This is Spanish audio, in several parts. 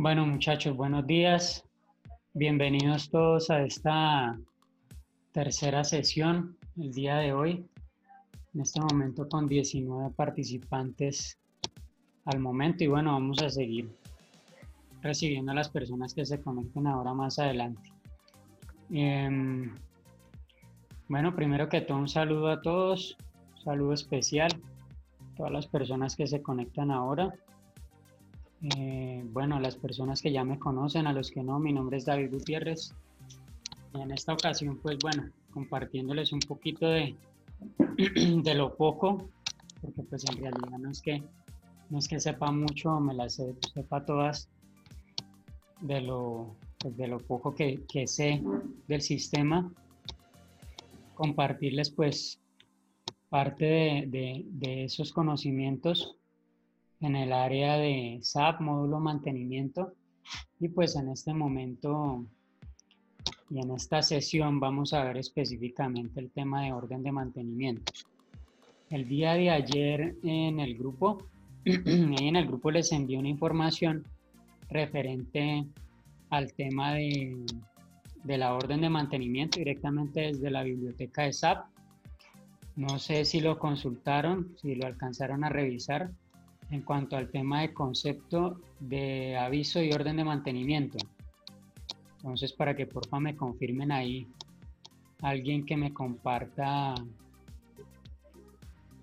Bueno, muchachos, buenos días. Bienvenidos todos a esta tercera sesión el día de hoy. En este momento con 19 participantes al momento y bueno, vamos a seguir recibiendo a las personas que se conecten ahora más adelante. Em, bueno, primero que todo un saludo a todos, un saludo especial a todas las personas que se conectan ahora. Bueno, a las personas que ya me conocen, a los que no, mi nombre es David Gutiérrez. Y en esta ocasión, pues bueno, compartiéndoles un poquito de lo poco, porque pues en realidad no es que sepa mucho o me las sepa todas de lo poco que sé del sistema, compartirles pues parte de esos conocimientos en el área de SAP, módulo mantenimiento, y pues en este momento y en esta sesión vamos a ver específicamente el tema de orden de mantenimiento. El día de ayer en el grupo, les envié una información referente al tema de la orden de mantenimiento directamente desde la biblioteca de SAP. No sé si lo consultaron, si lo alcanzaron a revisar en cuanto al tema de concepto de aviso y orden de mantenimiento. Entonces, para que porfa me confirmen ahí alguien que me comparta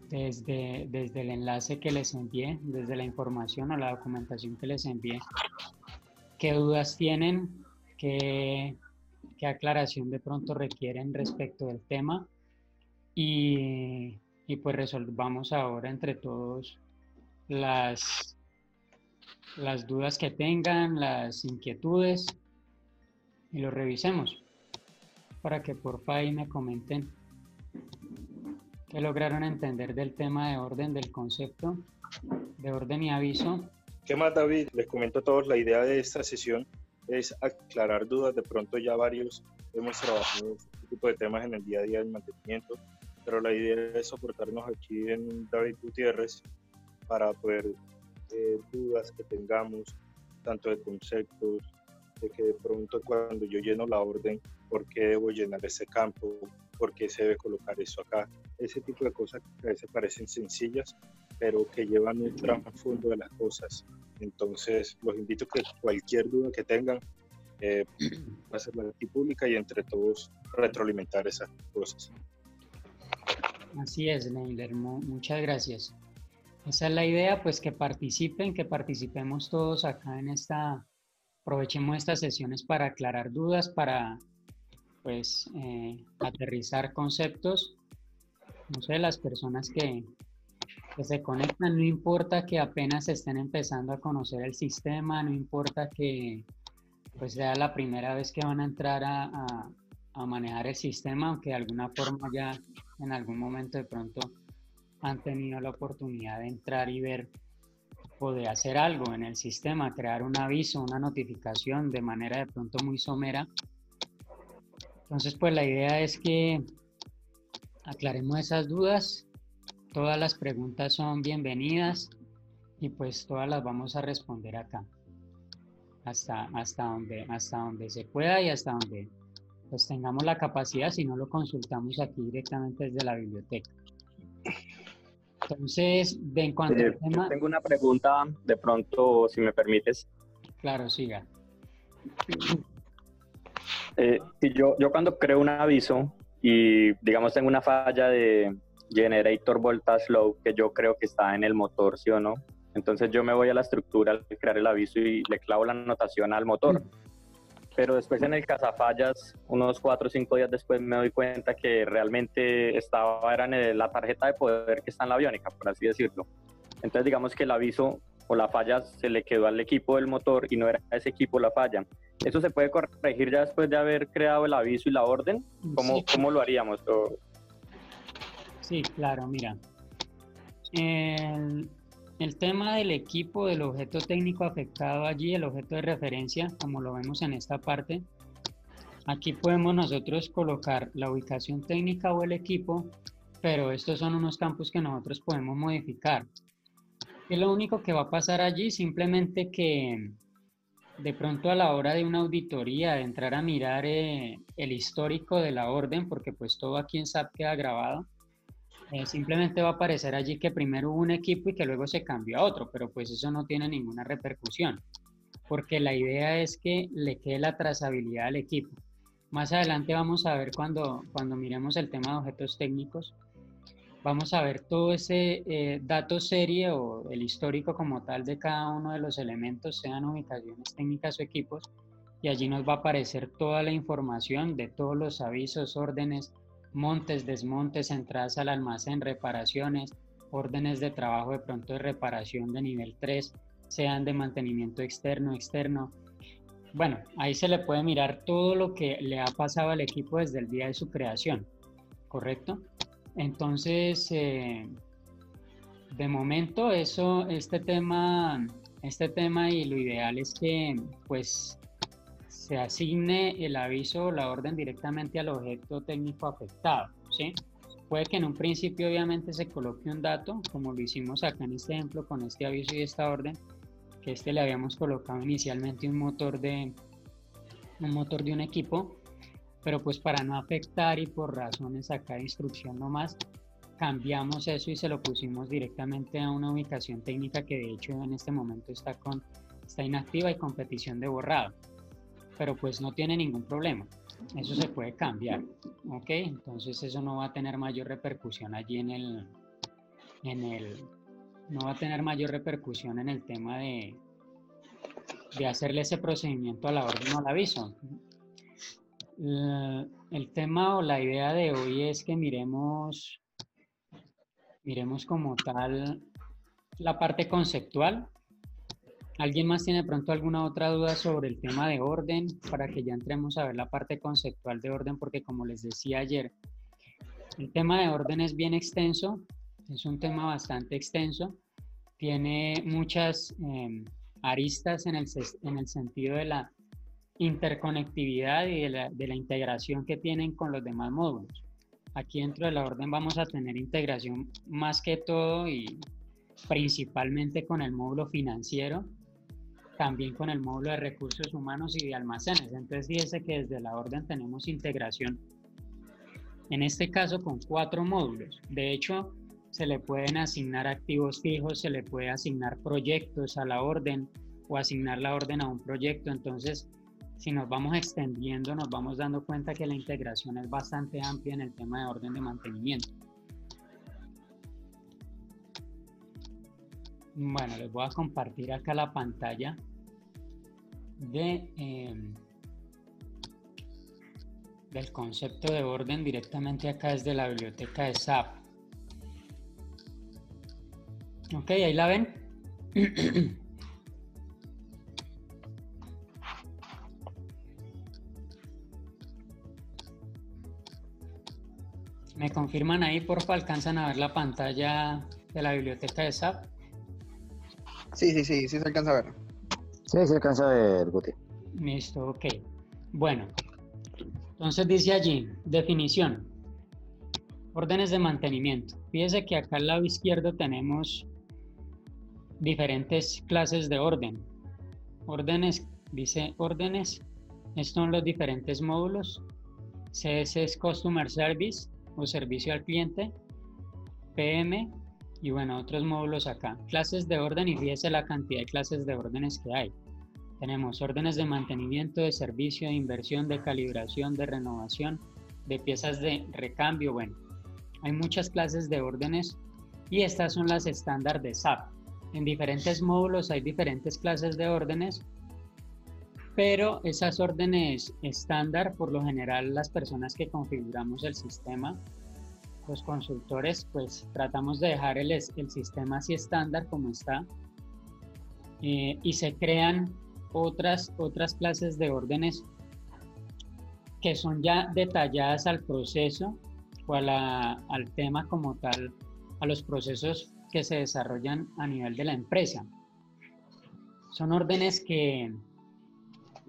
desde el enlace que les envié, desde la información o la documentación que les envié, qué dudas tienen, qué aclaración de pronto requieren respecto del tema y pues resolvamos ahora entre todos las, las dudas que tengan, las inquietudes y lo revisemos para que porfa ahí me comenten qué lograron entender del tema de orden, del concepto de orden y aviso. ¿Qué más, David? Les comento a todos, la idea de esta sesión es aclarar dudas. De pronto ya varios hemos trabajado este tipo de temas en el día a día del mantenimiento, pero la idea es soportarnos aquí en David Gutiérrez para poder dudas que tengamos, tanto de conceptos, de que de pronto cuando yo lleno la orden, ¿por qué debo llenar ese campo? ¿Por qué se debe colocar eso acá? Ese tipo de cosas que a veces parecen sencillas, pero que llevan un trasfondo de las cosas. Entonces, los invito a que cualquier duda que tengan, hacerla aquí pública y entre todos retroalimentar esas cosas. Así es, Neiler, muchas gracias. Esa es la idea, pues que participemos todos acá aprovechemos estas sesiones para aclarar dudas, para pues aterrizar conceptos. No sé, las personas que se conectan, no importa que apenas estén empezando a conocer el sistema, no importa que pues sea la primera vez que van a entrar a manejar el sistema, aunque de alguna forma ya en algún momento de pronto han tenido la oportunidad de entrar y ver o de hacer algo en el sistema, crear un aviso, una notificación de manera de pronto muy somera. Entonces, pues la idea es que aclaremos esas dudas, todas las preguntas son bienvenidas y pues todas las vamos a responder acá, hasta donde se pueda y hasta donde pues tengamos la capacidad, si no lo consultamos aquí directamente desde la biblioteca. Entonces, en cuanto al tema... Yo tengo una pregunta, de pronto, si me permites. Claro, siga. Si yo cuando creo un aviso y, digamos, tengo una falla de generator voltage low, que yo creo que está en el motor, ¿sí o no? Entonces yo me voy a la estructura al crear el aviso y le clavo la anotación al motor. Pero después en el cazafallas, unos 4 o 5 días después, me doy cuenta que realmente era en la tarjeta de poder que está en la aviónica, por así decirlo. Entonces digamos que el aviso o la falla se le quedó al equipo del motor y no era ese equipo la falla. ¿Eso se puede corregir ya después de haber creado el aviso y la orden? ¿Cómo lo haríamos? Sí, claro, mira. El tema del equipo, del objeto técnico afectado allí, el objeto de referencia, como lo vemos en esta parte, aquí podemos nosotros colocar la ubicación técnica o el equipo, pero estos son unos campos que nosotros podemos modificar. ¿Qué es lo único que va a pasar allí? Simplemente que de pronto a la hora de una auditoría, de entrar a mirar el histórico de la orden, porque pues todo aquí en SAP queda grabado, simplemente va a aparecer allí que primero hubo un equipo y que luego se cambió a otro, pero pues eso no tiene ninguna repercusión, porque la idea es que le quede la trazabilidad al equipo. Más adelante vamos a ver cuando miremos el tema de objetos técnicos, vamos a ver todo ese dato serie o el histórico como tal de cada uno de los elementos, sean ubicaciones técnicas o equipos, y allí nos va a aparecer toda la información de todos los avisos, órdenes, montes, desmontes, entradas al almacén, reparaciones, órdenes de trabajo de pronto de reparación de nivel 3, sean de mantenimiento externo, externo. Bueno, ahí se le puede mirar todo lo que le ha pasado al equipo desde el día de su creación, ¿correcto? Entonces, de momento este tema y lo ideal es que pues se asigne el aviso o la orden directamente al objeto técnico afectado, ¿sí? Puede que en un principio obviamente se coloque un dato, como lo hicimos acá en este ejemplo con este aviso y esta orden, que le habíamos colocado inicialmente un motor de un equipo, pero pues para no afectar y por razones acá de instrucción nomás, cambiamos eso y se lo pusimos directamente a una ubicación técnica que de hecho en este momento está inactiva y con petición de borrado, pero pues no tiene ningún problema, eso se puede cambiar, ¿ok? Entonces eso no va a tener mayor repercusión allí no va a tener mayor repercusión en el tema de hacerle ese procedimiento a la orden o al aviso. El tema o la idea de hoy es que miremos como tal la parte conceptual. ¿Alguien más tiene de pronto alguna otra duda sobre el tema de orden para que ya entremos a ver la parte conceptual de orden? Porque como les decía ayer, el tema de orden es bien extenso, es un tema bastante extenso, tiene muchas aristas en el sentido de la interconectividad y de la integración que tienen con los demás módulos. Aquí dentro de la orden vamos a tener integración más que todo y principalmente con el módulo financiero, también con el módulo de recursos humanos y de almacenes. Entonces fíjense que desde la orden tenemos integración, en este caso con 4 módulos. De hecho, se le pueden asignar activos fijos, se le puede asignar proyectos a la orden o asignar la orden a un proyecto. Entonces, si nos vamos extendiendo, nos vamos dando cuenta que la integración es bastante amplia en el tema de orden de mantenimiento. Bueno, les voy a compartir acá la pantalla del concepto de orden directamente acá desde la biblioteca de SAP. Ok, ahí la ven. ¿Me confirman ahí, porfa? ¿Alcanzan a ver la pantalla de la biblioteca de SAP? Sí se alcanza a ver. Sí, se alcanza a ver, Guti. Listo, ok. Bueno, entonces dice allí, definición, órdenes de mantenimiento. Fíjese que acá al lado izquierdo tenemos diferentes clases de orden. Órdenes, dice órdenes, estos son los diferentes módulos. CS es Customer Service o servicio al cliente, PM y bueno, otros módulos acá. Clases de orden y fíjese la cantidad de clases de órdenes que hay. Tenemos órdenes de mantenimiento, de servicio, de inversión, de calibración, de renovación, de piezas de recambio. Bueno, hay muchas clases de órdenes y estas son las estándar de SAP. En diferentes módulos hay diferentes clases de órdenes, pero esas órdenes estándar, por lo general las personas que configuramos el sistema, los consultores, pues tratamos de dejar el sistema así estándar como está y se crean otras clases de órdenes que son ya detalladas al proceso o al tema como tal, a los procesos que se desarrollan a nivel de la empresa. Son órdenes que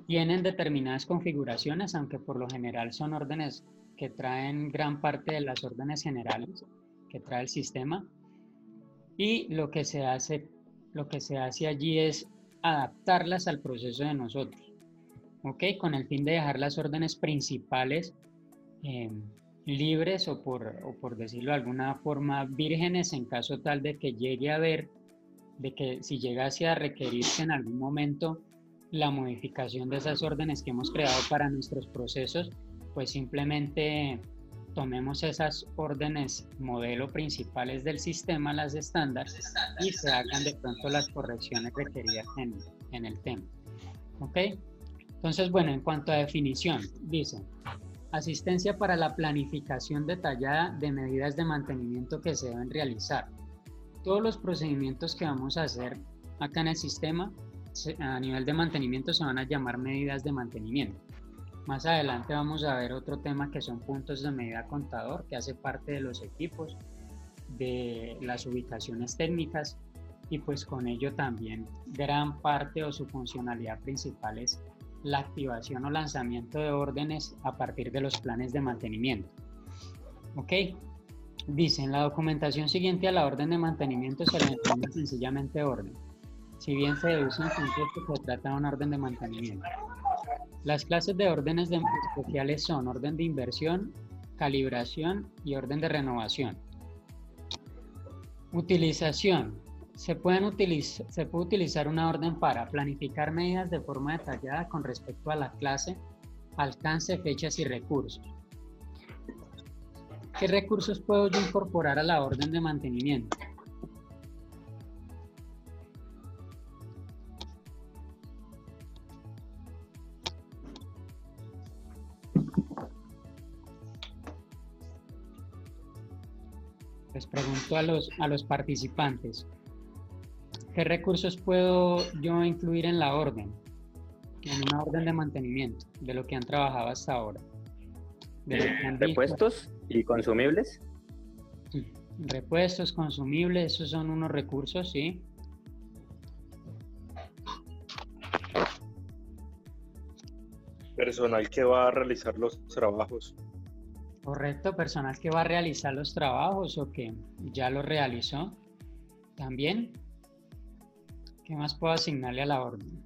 tienen determinadas configuraciones, aunque por lo general son órdenes que traen gran parte de las órdenes generales que trae el sistema. Y lo que se hace allí es adaptarlas al proceso de nosotros, ¿ok? Con el fin de dejar las órdenes principales libres o por decirlo de alguna forma, vírgenes en caso tal de que llegue a haber, de que si llegase a requerirse en algún momento la modificación de esas órdenes que hemos creado para nuestros procesos, pues simplemente tomemos esas órdenes modelo principales del sistema, las estándar, y se hagan de pronto las correcciones requeridas en el tema. ¿Ok? Entonces, bueno, en cuanto a definición, dice, asistencia para la planificación detallada de medidas de mantenimiento que se deben realizar. Todos los procedimientos que vamos a hacer acá en el sistema a nivel de mantenimiento se van a llamar medidas de mantenimiento. Más adelante vamos a ver otro tema que son puntos de medida contador, que hace parte de los equipos, de las ubicaciones técnicas, y pues con ello también gran parte o su funcionalidad principal es la activación o lanzamiento de órdenes a partir de los planes de mantenimiento. ¿Ok? Dice, en la documentación siguiente a la orden de mantenimiento se le denomina sencillamente orden, si bien se deduce en contexto que se trata de una orden de mantenimiento. Las clases de órdenes especiales son orden de inversión, calibración y orden de renovación. Utilización. Se puede utilizar una orden para planificar medidas de forma detallada con respecto a la clase, alcance, fechas y recursos. ¿Qué recursos puedo yo incorporar a la orden de mantenimiento? Les pregunto a los participantes, ¿qué recursos puedo yo incluir en la orden? En una orden de mantenimiento, de lo que han trabajado hasta ahora. De lo que han ¿Repuestos y consumibles? Repuestos, consumibles, esos son unos recursos, sí. Personal que va a realizar los trabajos. Correcto, personal que va a realizar los trabajos o que ya los realizó. También, ¿qué más puedo asignarle a la orden?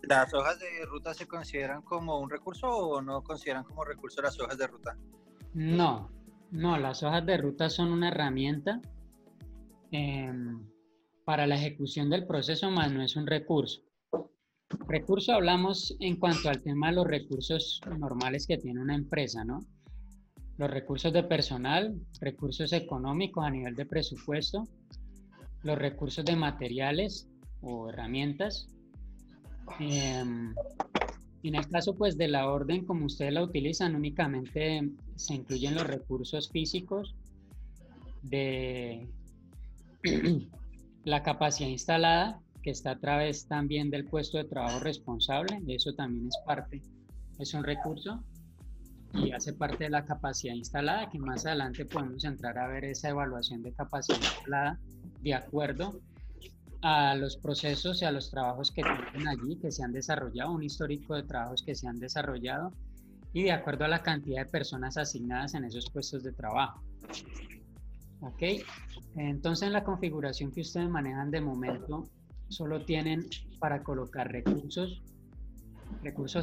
¿Las hojas de ruta se consideran como un recurso o no consideran como recurso las hojas de ruta? No, las hojas de ruta son una herramienta para la ejecución del proceso, más no es un recurso. Recurso hablamos en cuanto al tema de los recursos normales que tiene una empresa, ¿no? Los recursos de personal, recursos económicos a nivel de presupuesto, los recursos de materiales o herramientas. En el caso pues de la orden, como ustedes la utilizan, únicamente se incluyen los recursos físicos de la capacidad instalada, que está a través también del puesto de trabajo responsable, de eso también es parte, es un recurso y hace parte de la capacidad instalada, que más adelante podemos entrar a ver esa evaluación de capacidad instalada de acuerdo a los procesos y a los trabajos que tienen allí, que se han desarrollado, un histórico de trabajos que se han desarrollado y de acuerdo a la cantidad de personas asignadas en esos puestos de trabajo. Ok, entonces en la configuración que ustedes manejan de momento, solo tienen para colocar recursos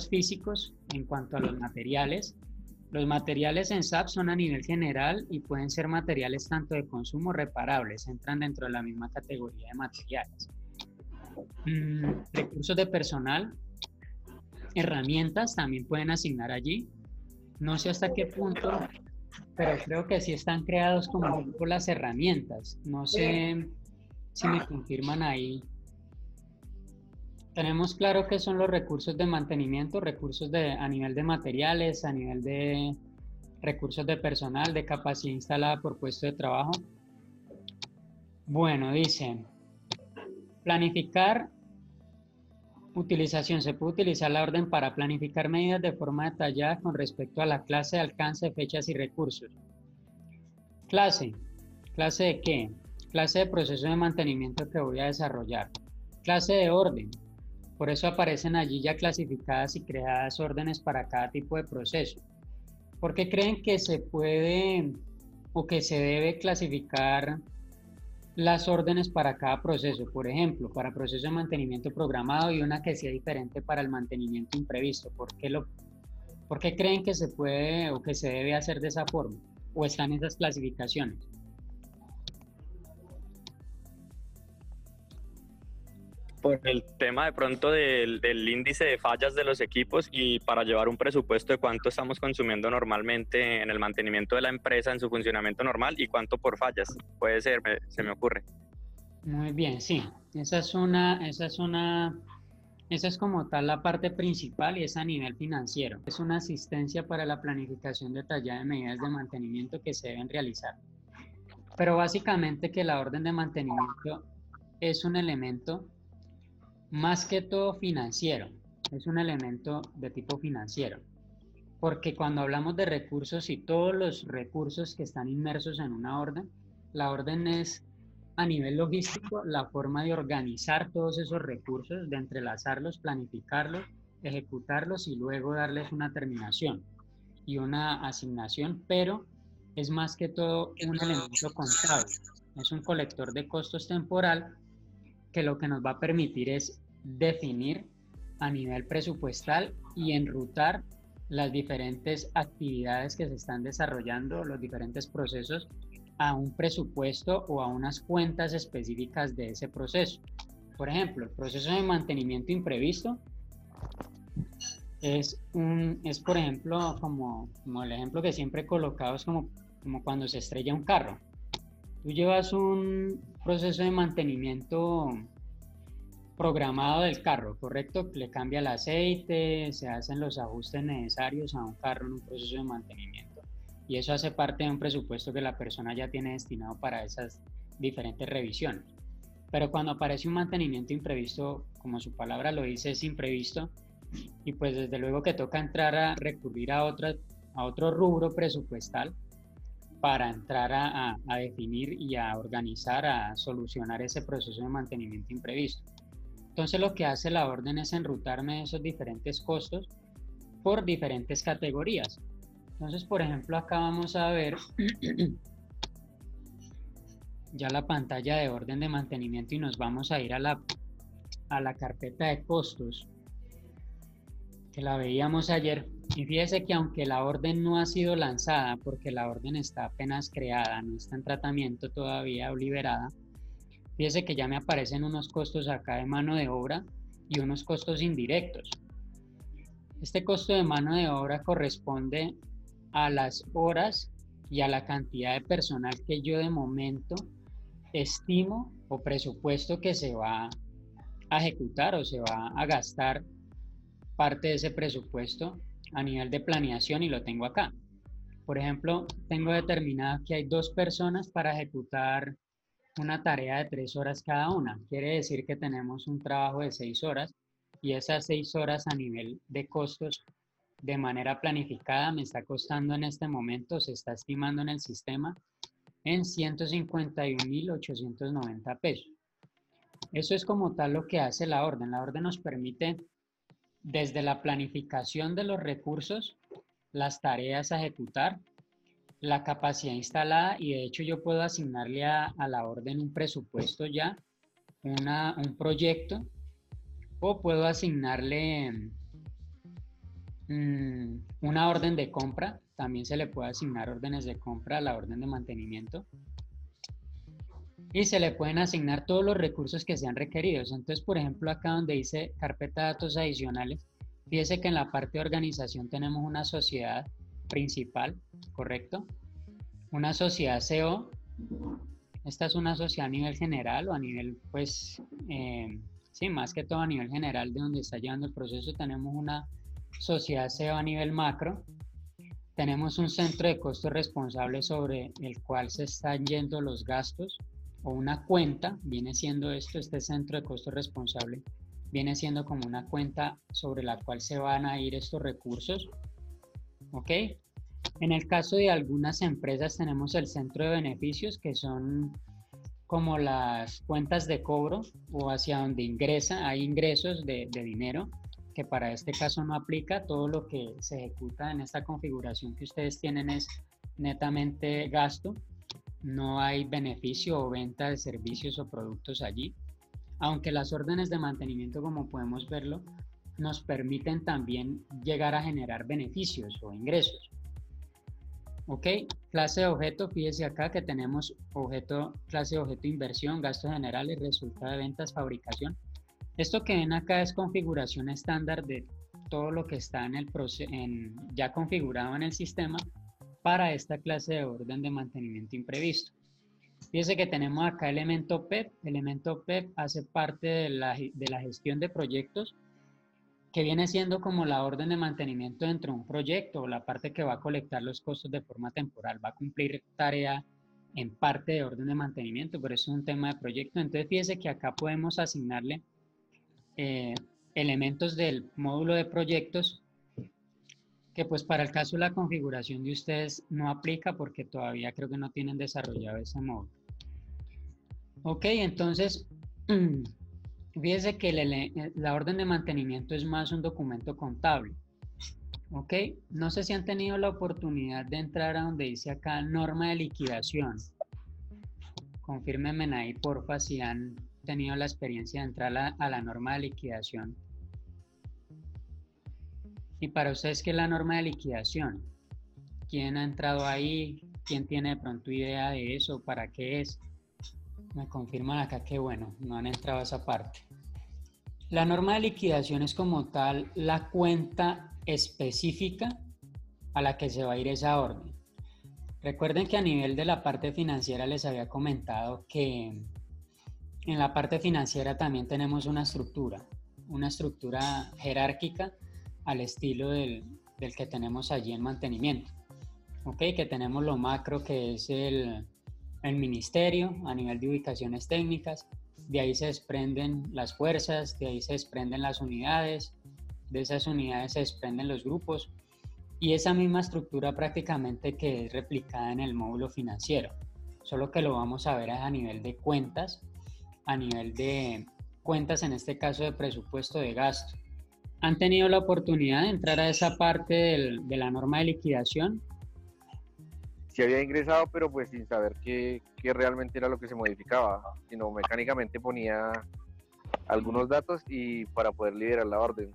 físicos en cuanto a los materiales. Los materiales en SAP son a nivel general y pueden ser materiales tanto de consumo reparables, entran dentro de la misma categoría de materiales. Recursos de personal, herramientas también pueden asignar allí. No sé hasta qué punto, pero creo que sí están creados como por las herramientas. No sé si me confirman ahí. Tenemos claro que son los recursos de mantenimiento, recursos a nivel de materiales, a nivel de recursos de personal, de capacidad instalada por puesto de trabajo. Bueno, dice, planificar, utilización. Se puede utilizar la orden para planificar medidas de forma detallada con respecto a la clase, alcance, fechas y recursos. Clase. ¿Clase de qué? Clase de proceso de mantenimiento que voy a desarrollar. Clase de orden. Por eso aparecen allí ya clasificadas y creadas órdenes para cada tipo de proceso. ¿Por qué creen que se puede o que se debe clasificar las órdenes para cada proceso. Por ejemplo, para proceso de mantenimiento programado y una que sea diferente para el mantenimiento imprevisto. ¿Por qué creen que se puede o que se debe hacer de esa forma? ¿O están esas clasificaciones? Por el tema de pronto del índice de fallas de los equipos y para llevar un presupuesto de cuánto estamos consumiendo normalmente en el mantenimiento de la empresa en su funcionamiento normal y cuánto por fallas. Puede ser, se me ocurre. Muy bien, sí. Esa es como tal la parte principal y es a nivel financiero. Es una asistencia para la planificación detallada de medidas de mantenimiento que se deben realizar. Pero básicamente que la orden de mantenimiento es un elemento más que todo financiero, es un elemento de tipo financiero, porque cuando hablamos de recursos y todos los recursos que están inmersos en una orden, la orden es a nivel logístico la forma de organizar todos esos recursos, de entrelazarlos, planificarlos, ejecutarlos y luego darles una terminación y una asignación, pero es más que todo un elemento contable, es un colector de costos temporal que lo que nos va a permitir es definir a nivel presupuestal y enrutar las diferentes actividades que se están desarrollando, los diferentes procesos a un presupuesto o a unas cuentas específicas de ese proceso. Por ejemplo, el proceso de mantenimiento imprevisto es por ejemplo, como el ejemplo que siempre he colocado, es como cuando se estrella un carro. Tú llevas un proceso de mantenimiento programado del carro, ¿correcto? Le cambia el aceite, se hacen los ajustes necesarios a un carro en un proceso de mantenimiento. Y eso hace parte de un presupuesto que la persona ya tiene destinado para esas diferentes revisiones. Pero cuando aparece un mantenimiento imprevisto, como su palabra lo dice, es imprevisto, y pues desde luego que toca entrar a recurrir a otro rubro presupuestal para entrar a definir y a organizar, a solucionar ese proceso de mantenimiento imprevisto. Entonces lo que hace la orden es enrutarme esos diferentes costos por diferentes categorías. Entonces, por ejemplo, acá vamos a ver ya la pantalla de orden de mantenimiento y nos vamos a ir a la carpeta de costos que la veíamos ayer. Y fíjese que aunque la orden no ha sido lanzada, porque la orden está apenas creada, no está en tratamiento todavía o liberada, fíjese que ya me aparecen unos costos acá de mano de obra y unos costos indirectos. Este costo de mano de obra corresponde a las horas y a la cantidad de personal que yo de momento estimo o presupuesto que se va a ejecutar o se va a gastar parte de ese presupuesto a nivel de planeación y lo tengo acá. Por ejemplo, tengo determinado que hay 2 personas para ejecutar una tarea de 3 horas cada una. Quiere decir que tenemos un trabajo de 6 horas y esas 6 horas a nivel de costos de manera planificada me está costando en este momento, se está estimando en el sistema en 151.890 pesos. Eso es como tal lo que hace la orden. La orden nos permite desde la planificación de los recursos, las tareas a ejecutar, la capacidad instalada y de hecho yo puedo asignarle a la orden un presupuesto ya, un proyecto, o puedo asignarle una orden de compra. También se le puede asignar órdenes de compra a la orden de mantenimiento y se le pueden asignar todos los recursos que sean requeridos. Entonces, por ejemplo, acá donde dice carpeta de datos adicionales, fíjese que en la parte de organización tenemos una sociedad principal, ¿correcto? Una sociedad CO. Esta es una sociedad a nivel general o a nivel, pues, sí, más que todo a nivel general de donde está llevando el proceso. Tenemos una sociedad CO a nivel macro. Tenemos un centro de costos responsable sobre el cual se están yendo los gastos, o una cuenta, viene siendo este centro de costos responsable, viene siendo como una cuenta sobre la cual se van a ir estos recursos, ¿ok? En el caso de algunas empresas tenemos el centro de beneficios, que son como las cuentas de cobro o hacia donde hay ingresos de dinero, que para este caso no aplica. Todo lo que se ejecuta en esta configuración que ustedes tienen es netamente gasto. no hay beneficio o venta de servicios o productos allí, aunque las órdenes de mantenimiento, como podemos verlo, nos permiten también llegar a generar beneficios o ingresos. Ok, clase de objeto, fíjese acá que tenemos objeto, clase de objeto inversión, gastos generales, resultado de ventas, fabricación. Esto que ven acá es configuración estándar de todo lo que está ya configurado en el sistema para esta clase de orden de mantenimiento imprevisto. Fíjese que tenemos acá elemento PEP. Elemento PEP hace parte de la gestión de proyectos, que viene siendo como la orden de mantenimiento dentro de un proyecto, o la parte que va a colectar los costos de forma temporal, va a cumplir tarea en parte de orden de mantenimiento, pero eso es un tema de proyecto. Entonces fíjese que acá podemos asignarle elementos del módulo de proyectos, que pues para el caso de la configuración de ustedes no aplica porque todavía creo que no tienen desarrollado ese módulo. Ok, entonces fíjese que la orden de mantenimiento es más un documento contable. Ok, no sé si han tenido la oportunidad de entrar a donde dice acá norma de liquidación. Confírmenme ahí porfa si han tenido la experiencia de entrar a la norma de liquidación. Y para ustedes, ¿qué es la norma de liquidación? ¿Quién ha entrado ahí? ¿Quién tiene de pronto idea de eso? ¿Para qué es? Me confirman acá que bueno, no han entrado a esa parte. La norma de liquidación es como tal la cuenta específica a la que se va a ir esa orden. Recuerden que a nivel de la parte financiera les había comentado que en la parte financiera también tenemos una estructura jerárquica al estilo del que tenemos allí en mantenimiento. ¿Ok? Que tenemos lo macro, que es el ministerio a nivel de ubicaciones técnicas. De ahí se desprenden las fuerzas, de ahí se desprenden las unidades, de esas unidades se desprenden los grupos, y esa misma estructura prácticamente que es replicada en el módulo financiero, solo que lo vamos a ver a nivel de cuentas, en este caso de presupuesto de gasto. ¿Han tenido la oportunidad de entrar a esa parte de la norma de liquidación? Sí había ingresado, pero pues sin saber qué realmente era lo que se modificaba, sino mecánicamente ponía algunos datos y para poder liberar la orden.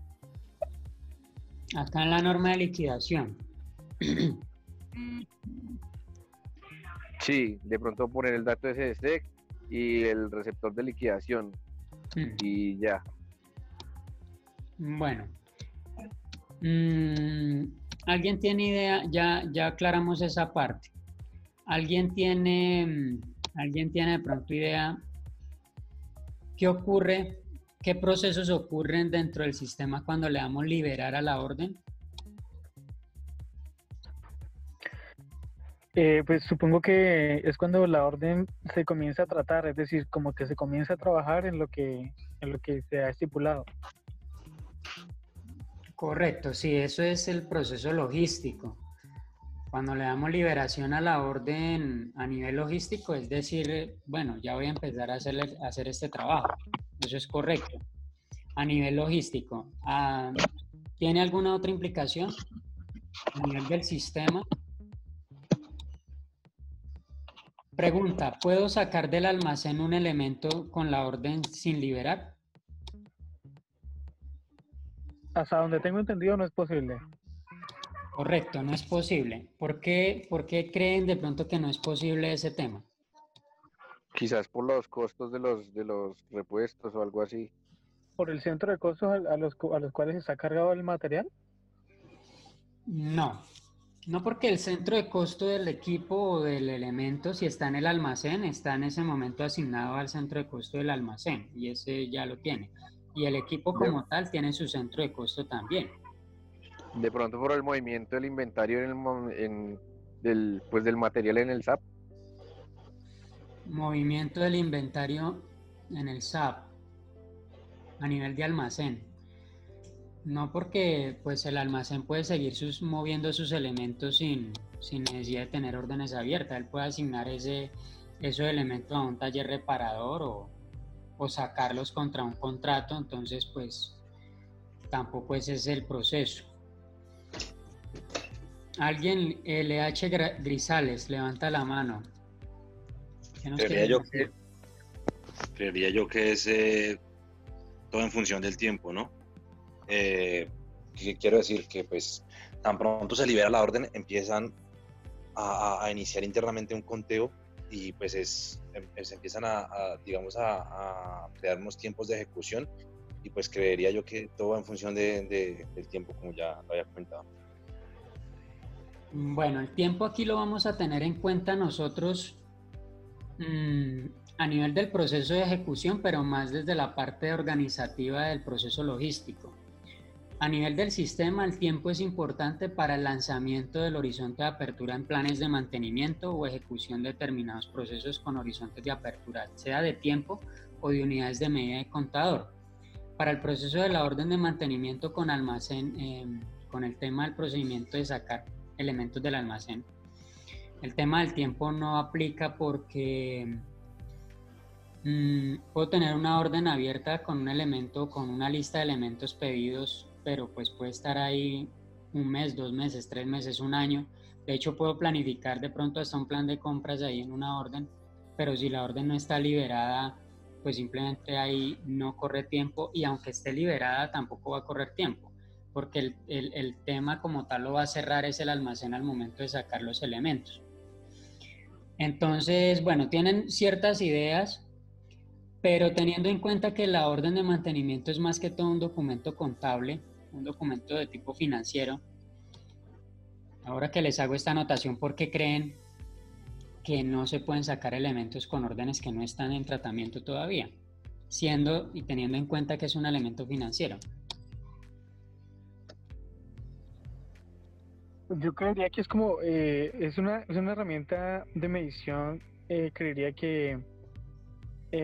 Acá en la norma de liquidación. Sí, de pronto poner el dato ese de SEC y el receptor de liquidación y ya. Bueno, ¿alguien tiene idea? Ya aclaramos esa parte. ¿Alguien tiene de pronto idea qué ocurre, qué procesos ocurren dentro del sistema cuando le damos liberar a la orden? Pues supongo que es cuando la orden se comienza a tratar, es decir, como que se comienza a trabajar en lo que se ha estipulado. Correcto, sí, eso es el proceso logístico. Cuando le damos liberación a la orden a nivel logístico, es decir, bueno, ya voy a empezar a hacer este trabajo. Eso es correcto. A nivel logístico, ¿tiene alguna otra implicación a nivel del sistema? Pregunta, ¿puedo sacar del almacén un elemento con la orden sin liberar? Hasta donde tengo entendido no es posible. Correcto, no es posible. ¿Por qué creen de pronto que no es posible ese tema? Quizás por los costos de los repuestos o algo así. ¿Por el centro de costos a los cuales está cargado el material? No porque el centro de costo del equipo o del elemento, si está en el almacén, está en ese momento asignado al centro de costo del almacén y ese ya lo tiene. Y el equipo como tal tiene su centro de costo también. De pronto por el movimiento del inventario del material en el SAP. Movimiento del inventario en el SAP a nivel de almacén. No, porque pues el almacén puede seguir moviendo sus elementos sin necesidad de tener órdenes abiertas. Él puede asignar esos elementos a un taller reparador o sacarlos contra un contrato, entonces pues tampoco ese es el proceso. Alguien, LH Grisales, levanta la mano. ¿Qué nos Creería quieren yo decir? Creería yo que es todo en función del tiempo, ¿no? ¿Qué quiero decir? Que pues tan pronto se libera la orden, empiezan a iniciar internamente un conteo y pues se empiezan digamos, a crear unos tiempos de ejecución y pues creería yo que todo va en función del tiempo, como ya lo había comentado. Bueno, el tiempo aquí lo vamos a tener en cuenta nosotros a nivel del proceso de ejecución, pero más desde la parte organizativa del proceso logístico. A nivel del sistema, el tiempo es importante para el lanzamiento del horizonte de apertura en planes de mantenimiento o ejecución de determinados procesos con horizontes de apertura, sea de tiempo o de unidades de medida de contador. Para el proceso de la orden de mantenimiento con almacén, con el tema del procedimiento de sacar elementos del almacén, el tema del tiempo no aplica porque puedo tener una orden abierta con un elemento, con una lista de elementos pedidos, pero pues puede estar ahí un mes, 2 meses, 3 meses, un año. De hecho, puedo planificar de pronto hasta un plan de compras ahí en una orden, pero si la orden no está liberada, pues simplemente ahí no corre tiempo, y aunque esté liberada tampoco va a correr tiempo, porque el tema como tal lo va a cerrar es el almacén al momento de sacar los elementos. Entonces, bueno, tienen ciertas ideas, pero teniendo en cuenta que la orden de mantenimiento es más que todo un documento contable, un documento de tipo financiero, ahora que les hago esta anotación, ¿por qué creen que no se pueden sacar elementos con órdenes que no están en tratamiento todavía, siendo y teniendo en cuenta que es un elemento financiero? Yo creería que es como, es una herramienta de medición, creería que,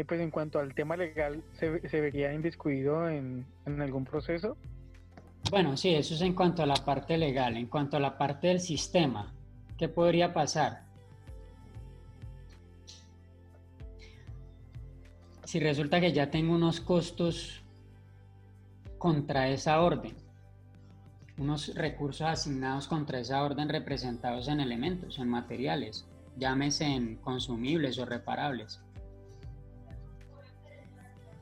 pues en cuanto al tema legal, se vería inmiscuido en algún proceso. Bueno, sí, eso es en cuanto a la parte legal. En cuanto a la parte del sistema, ¿qué podría pasar? Si resulta que ya tengo unos costos contra esa orden, unos recursos asignados contra esa orden representados en elementos, en materiales, llámese en consumibles o reparables,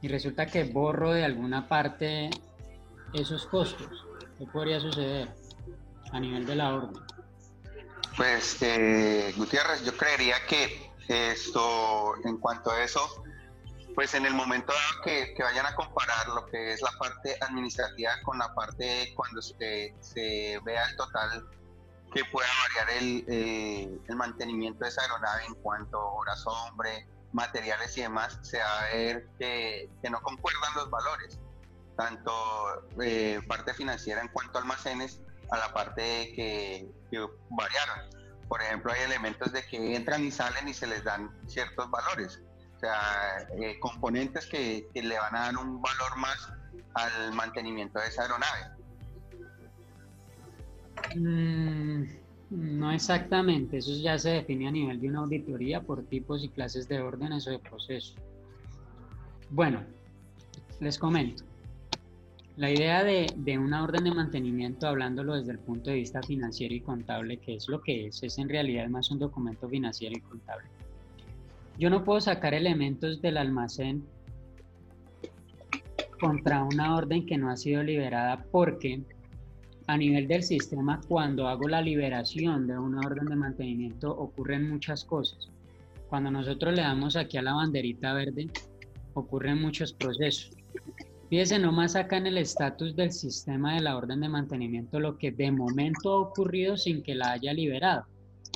y resulta que borro de alguna parte esos costos, ¿qué podría suceder a nivel de la orden? Pues Gutiérrez, yo creería que esto, en cuanto a eso, pues en el momento dado que vayan a comparar lo que es la parte administrativa con la parte cuando se vea el total que pueda variar el mantenimiento de esa aeronave en cuanto a horas hombre, materiales y demás, se va a ver que no concuerdan los valores, tanto parte financiera en cuanto a almacenes a la parte que variaron. Por ejemplo, hay elementos de que entran y salen y se les dan ciertos valores. O sea, componentes que le van a dar un valor más al mantenimiento de esa aeronave. No exactamente, eso ya se define a nivel de una auditoría por tipos y clases de órdenes o de procesos. Bueno, les comento. La idea de una orden de mantenimiento, hablándolo desde el punto de vista financiero y contable, que es lo que es en realidad más un documento financiero y contable. Yo no puedo sacar elementos del almacén contra una orden que no ha sido liberada, porque a nivel del sistema, cuando hago la liberación de una orden de mantenimiento, ocurren muchas cosas. Cuando nosotros le damos aquí a la banderita verde, ocurren muchos procesos. Fíjese nomás acá en el estatus del sistema de la orden de mantenimiento lo que de momento ha ocurrido sin que la haya liberado.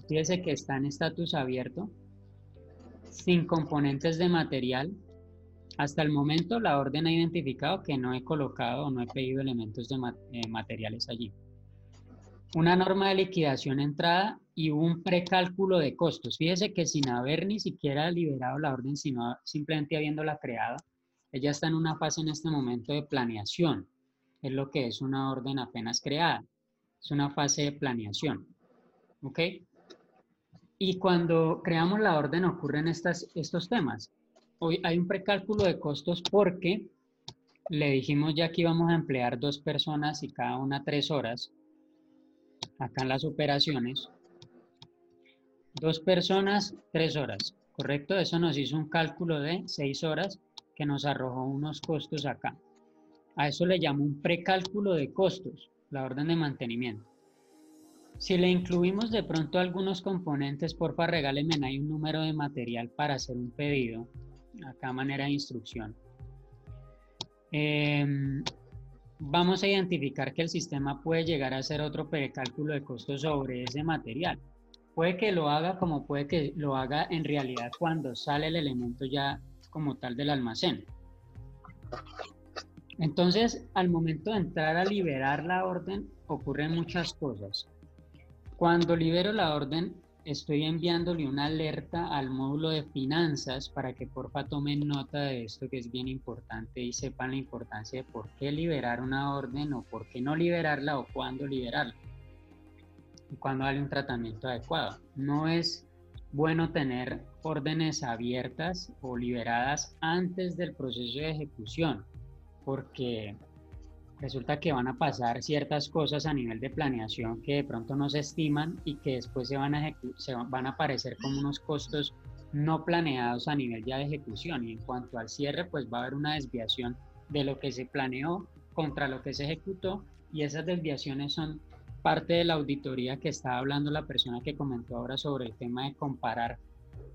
Fíjese que está en estatus abierto, sin componentes de material. Hasta el momento la orden ha identificado que no he colocado o no he pedido elementos de materiales allí. Una norma de liquidación entrada y un precálculo de costos. Fíjese que sin haber ni siquiera liberado la orden, sino simplemente habiéndola creado, ella está en una fase en este momento de planeación. Es lo que es una orden apenas creada. Es una fase de planeación. ¿Ok? Y cuando creamos la orden ocurren estos temas. Hoy hay un precálculo de costos porque le dijimos ya que íbamos a emplear 2 personas y cada una 3 horas. Acá en las operaciones. 2 personas, 3 horas. ¿correcto? Eso nos hizo un cálculo de 6 horas que nos arrojó unos costos acá. A eso le llamo un precálculo de costos, la orden de mantenimiento. Si le incluimos de pronto algunos componentes, porfa regálenme ahí un número de material para hacer un pedido, acá manera de instrucción. Vamos a identificar que el sistema puede llegar a hacer otro precálculo de costos sobre ese material. Puede que lo haga como puede que lo haga en realidad cuando sale el elemento ya como tal del almacén. Entonces, al momento de entrar a liberar la orden, ocurren muchas cosas. Cuando libero la orden, estoy enviándole una alerta al módulo de finanzas para que porfa tomen nota de esto que es bien importante y sepan la importancia de por qué liberar una orden o por qué no liberarla o cuándo liberarla y cuándo darle un tratamiento adecuado. No es bueno tener órdenes abiertas o liberadas antes del proceso de ejecución, porque resulta que van a pasar ciertas cosas a nivel de planeación que de pronto no se estiman y que después se van a aparecer como unos costos no planeados a nivel ya de ejecución. Y en cuanto al cierre, pues va a haber una desviación de lo que se planeó contra lo que se ejecutó, y esas desviaciones son parte de la auditoría que estaba hablando la persona que comentó ahora sobre el tema de comparar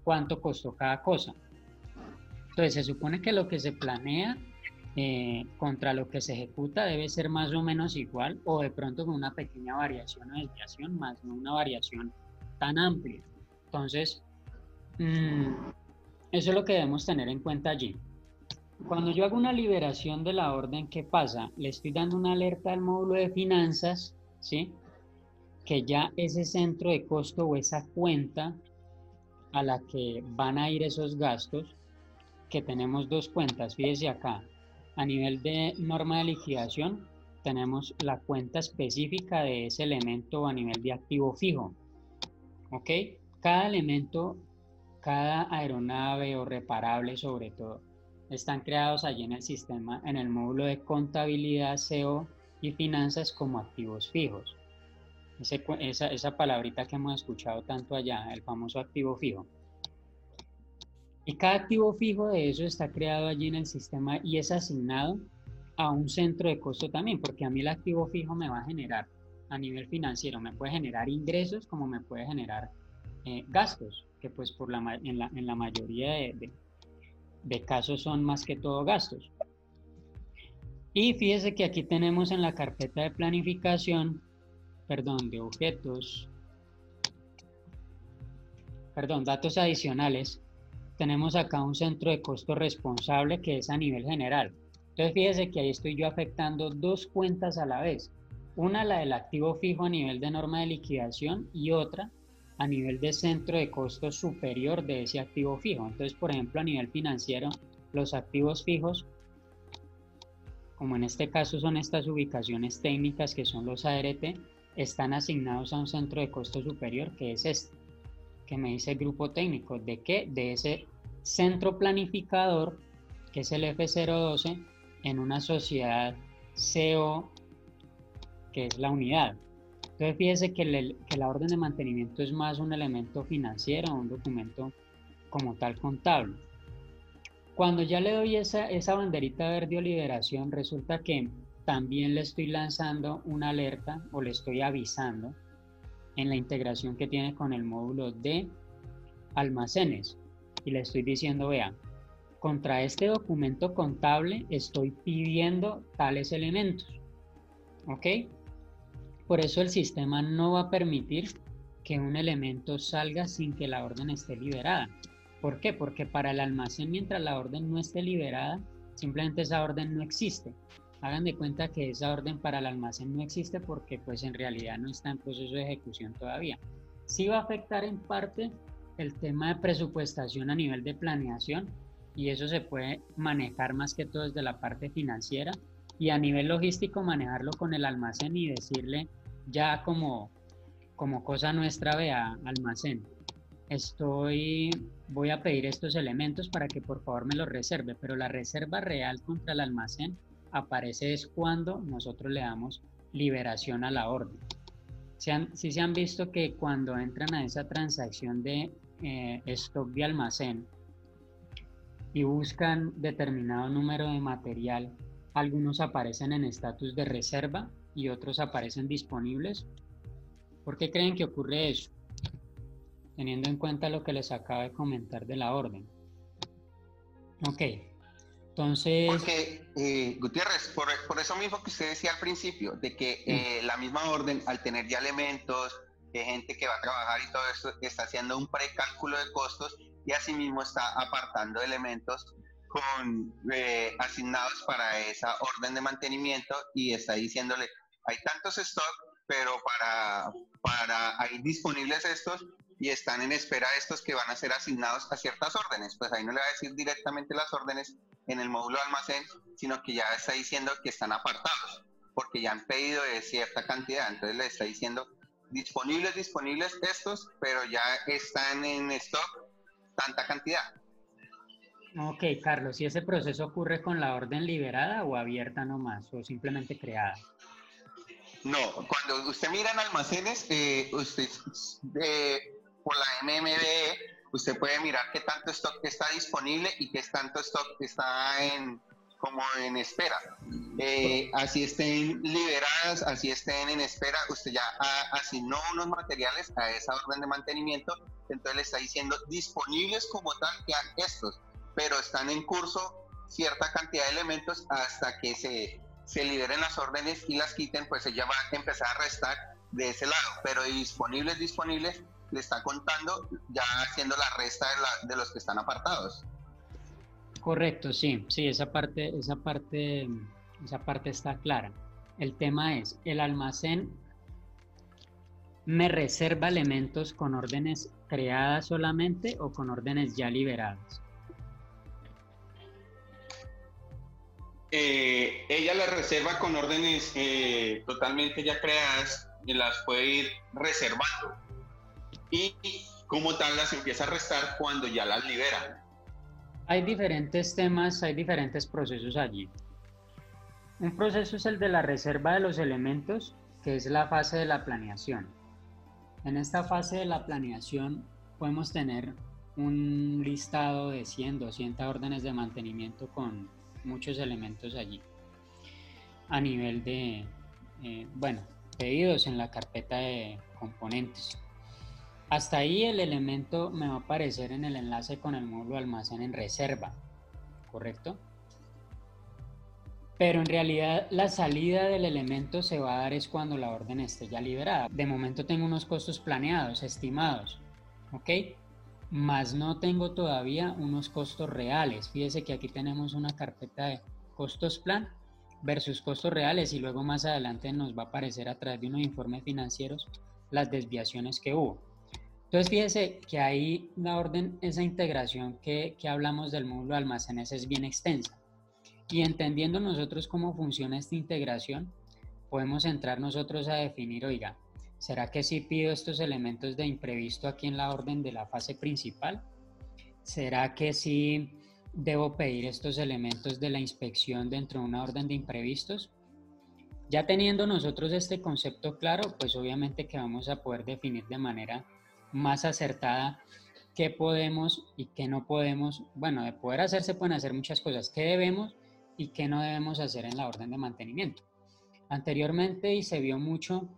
cuánto costó cada cosa. Entonces se supone que lo que se planea contra lo que se ejecuta debe ser más o menos igual, o de pronto con una pequeña variación o desviación, más no una variación tan amplia. Entonces, eso es lo que debemos tener en cuenta allí. Cuando yo hago una liberación de la orden, ¿qué pasa? Le estoy dando una alerta al módulo de finanzas, ¿sí? Que ya ese centro de costo o esa cuenta a la que van a ir esos gastos, que tenemos dos cuentas, fíjese acá. A nivel de norma de liquidación, tenemos la cuenta específica de ese elemento a nivel de activo fijo. ¿Ok? Cada elemento, cada aeronave o reparable sobre todo, están creados allí en el sistema, en el módulo de contabilidad, CO y finanzas como activos fijos. Esa palabrita que hemos escuchado tanto allá, el famoso activo fijo. Y cada activo fijo de eso está creado allí en el sistema y es asignado a un centro de costo también, porque a mí el activo fijo me va a generar a nivel financiero, me puede generar ingresos como me puede generar gastos, que pues en la mayoría de casos son más que todo gastos. Y fíjese que aquí tenemos en la carpeta de planificación, de objetos, datos adicionales, tenemos acá un centro de costo responsable que es a nivel general. Entonces fíjese que ahí estoy yo afectando dos cuentas a la vez. Una, la del activo fijo a nivel de norma de liquidación, y otra a nivel de centro de costo superior de ese activo fijo. Entonces, por ejemplo, a nivel financiero, los activos fijos, como en este caso son estas ubicaciones técnicas que son los ART, están asignados a un centro de costo superior, que es este, que me dice grupo técnico. ¿De qué? De ese centro planificador, que es el F012, en una sociedad CO, que es la unidad. Entonces fíjese que la orden de mantenimiento es más un elemento financiero, un documento como tal contable. Cuando ya le doy esa banderita verde o liberación, resulta que también le estoy lanzando una alerta o le estoy avisando en la integración que tiene con el módulo de almacenes, y le estoy diciendo, vea, contra este documento contable estoy pidiendo tales elementos, ¿ok? Por eso el sistema no va a permitir que un elemento salga sin que la orden esté liberada. ¿Por qué? Porque para el almacén, mientras la orden no esté liberada, simplemente esa orden no existe. Hagan de cuenta que esa orden para el almacén no existe porque pues en realidad no está en proceso de ejecución todavía. Sí va a afectar en parte el tema de presupuestación a nivel de planeación, y eso se puede manejar más que todo desde la parte financiera, y a nivel logístico manejarlo con el almacén y decirle ya como cosa nuestra, vea, almacén, voy a pedir estos elementos para que por favor me los reserve, pero la reserva real contra el almacén aparece es cuando nosotros le damos liberación a la orden. Si se han visto que cuando entran a esa transacción de stock de almacén y buscan determinado número de material, algunos aparecen en estatus de reserva y otros aparecen disponibles. ¿Por qué creen que ocurre eso? Teniendo en cuenta lo que les acabo de comentar de la orden. Ok, entonces... Porque, Gutiérrez, por eso mismo que usted decía al principio, de que la misma orden, al tener ya elementos, de gente que va a trabajar y todo esto, está haciendo un precálculo de costos y asimismo está apartando elementos asignados para esa orden de mantenimiento y está diciéndole, hay tantos stock, pero hay disponibles estos y están en espera estos que van a ser asignados a ciertas órdenes. Pues ahí no le va a decir directamente las órdenes en el módulo de almacén, sino que ya está diciendo que están apartados, porque ya han pedido de cierta cantidad, entonces le está diciendo disponibles estos, pero ya están en stock tanta cantidad. Ok, Carlos, ¿y ese proceso ocurre con la orden liberada o abierta nomás, o simplemente creada? No, cuando usted mira en almacenes, usted por la MMBE, usted puede mirar qué tanto stock está disponible y qué tanto stock está como en espera. Así estén liberadas, así estén en espera, usted ya asignó unos materiales a esa orden de mantenimiento, entonces le está diciendo disponibles como tal que estos, pero están en curso cierta cantidad de elementos hasta que se liberen las órdenes y las quiten, pues ella va a empezar a restar de ese lado, pero disponibles le está contando ya haciendo la resta de los que están apartados. Correcto, sí, esa parte está clara. El tema es, ¿el almacén me reserva elementos con órdenes creadas solamente o con órdenes ya liberadas? Ella las reserva con órdenes totalmente ya creadas y las puede ir reservando. Y como tal las empieza a restar cuando ya las libera. Hay diferentes temas, hay diferentes procesos allí. Un proceso es el de la reserva de los elementos, que es la fase de la planeación. En esta fase de la planeación podemos tener un listado de 100, 200 órdenes de mantenimiento con muchos elementos allí. A nivel de, pedidos en la carpeta de componentes. Hasta ahí el elemento me va a aparecer en el enlace con el módulo almacén en reserva, ¿correcto? Pero en realidad la salida del elemento se va a dar es cuando la orden esté ya liberada. De momento tengo unos costos planeados, estimados, ¿ok? Más no tengo todavía unos costos reales. Fíjese que aquí tenemos una carpeta de costos plan versus costos reales y luego más adelante nos va a aparecer a través de unos informes financieros las desviaciones que hubo. Entonces fíjese que ahí la orden, esa integración que hablamos del módulo de almacenes es bien extensa. Y entendiendo nosotros cómo funciona esta integración, podemos entrar nosotros a definir, oiga, ¿será que sí pido estos elementos de imprevisto aquí en la orden de la fase principal? ¿Será que sí debo pedir estos elementos de la inspección dentro de una orden de imprevistos? Ya teniendo nosotros este concepto claro, pues obviamente que vamos a poder definir de manera más acertada qué podemos y qué no podemos. Bueno, de poder hacer se pueden hacer muchas cosas, qué debemos y qué no debemos hacer en la orden de mantenimiento. Anteriormente, y se vio mucho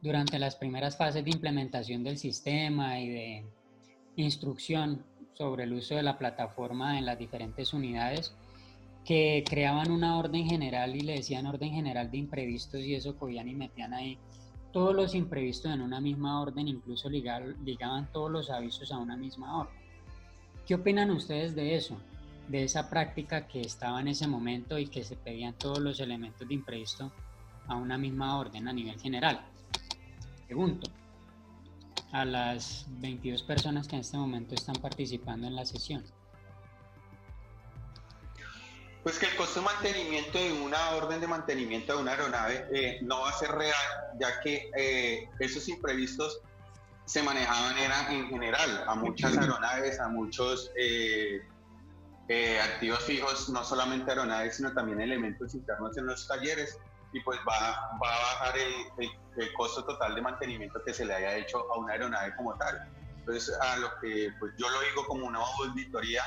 durante las primeras fases de implementación del sistema y de instrucción sobre el uso de la plataforma en las diferentes unidades, que creaban una orden general y le decían orden general de imprevistos y eso cogían y metían ahí todos los imprevistos en una misma orden, incluso ligaban todos los avisos a una misma orden. ¿Qué opinan ustedes de eso? De esa práctica que estaba en ese momento y que se pedían todos los elementos de imprevisto a una misma orden a nivel general. Pregunto a las 22 personas que en este momento están participando en la sesión. Pues que el costo de mantenimiento de una orden de mantenimiento de una aeronave no va a ser real, ya que esos imprevistos se manejaban en general a muchas aeronaves, a muchos activos fijos, no solamente aeronaves, sino también elementos internos en los talleres, y pues va a bajar el costo total de mantenimiento que se le haya hecho a una aeronave como tal. Entonces, a lo que pues, yo lo digo como una auditoría,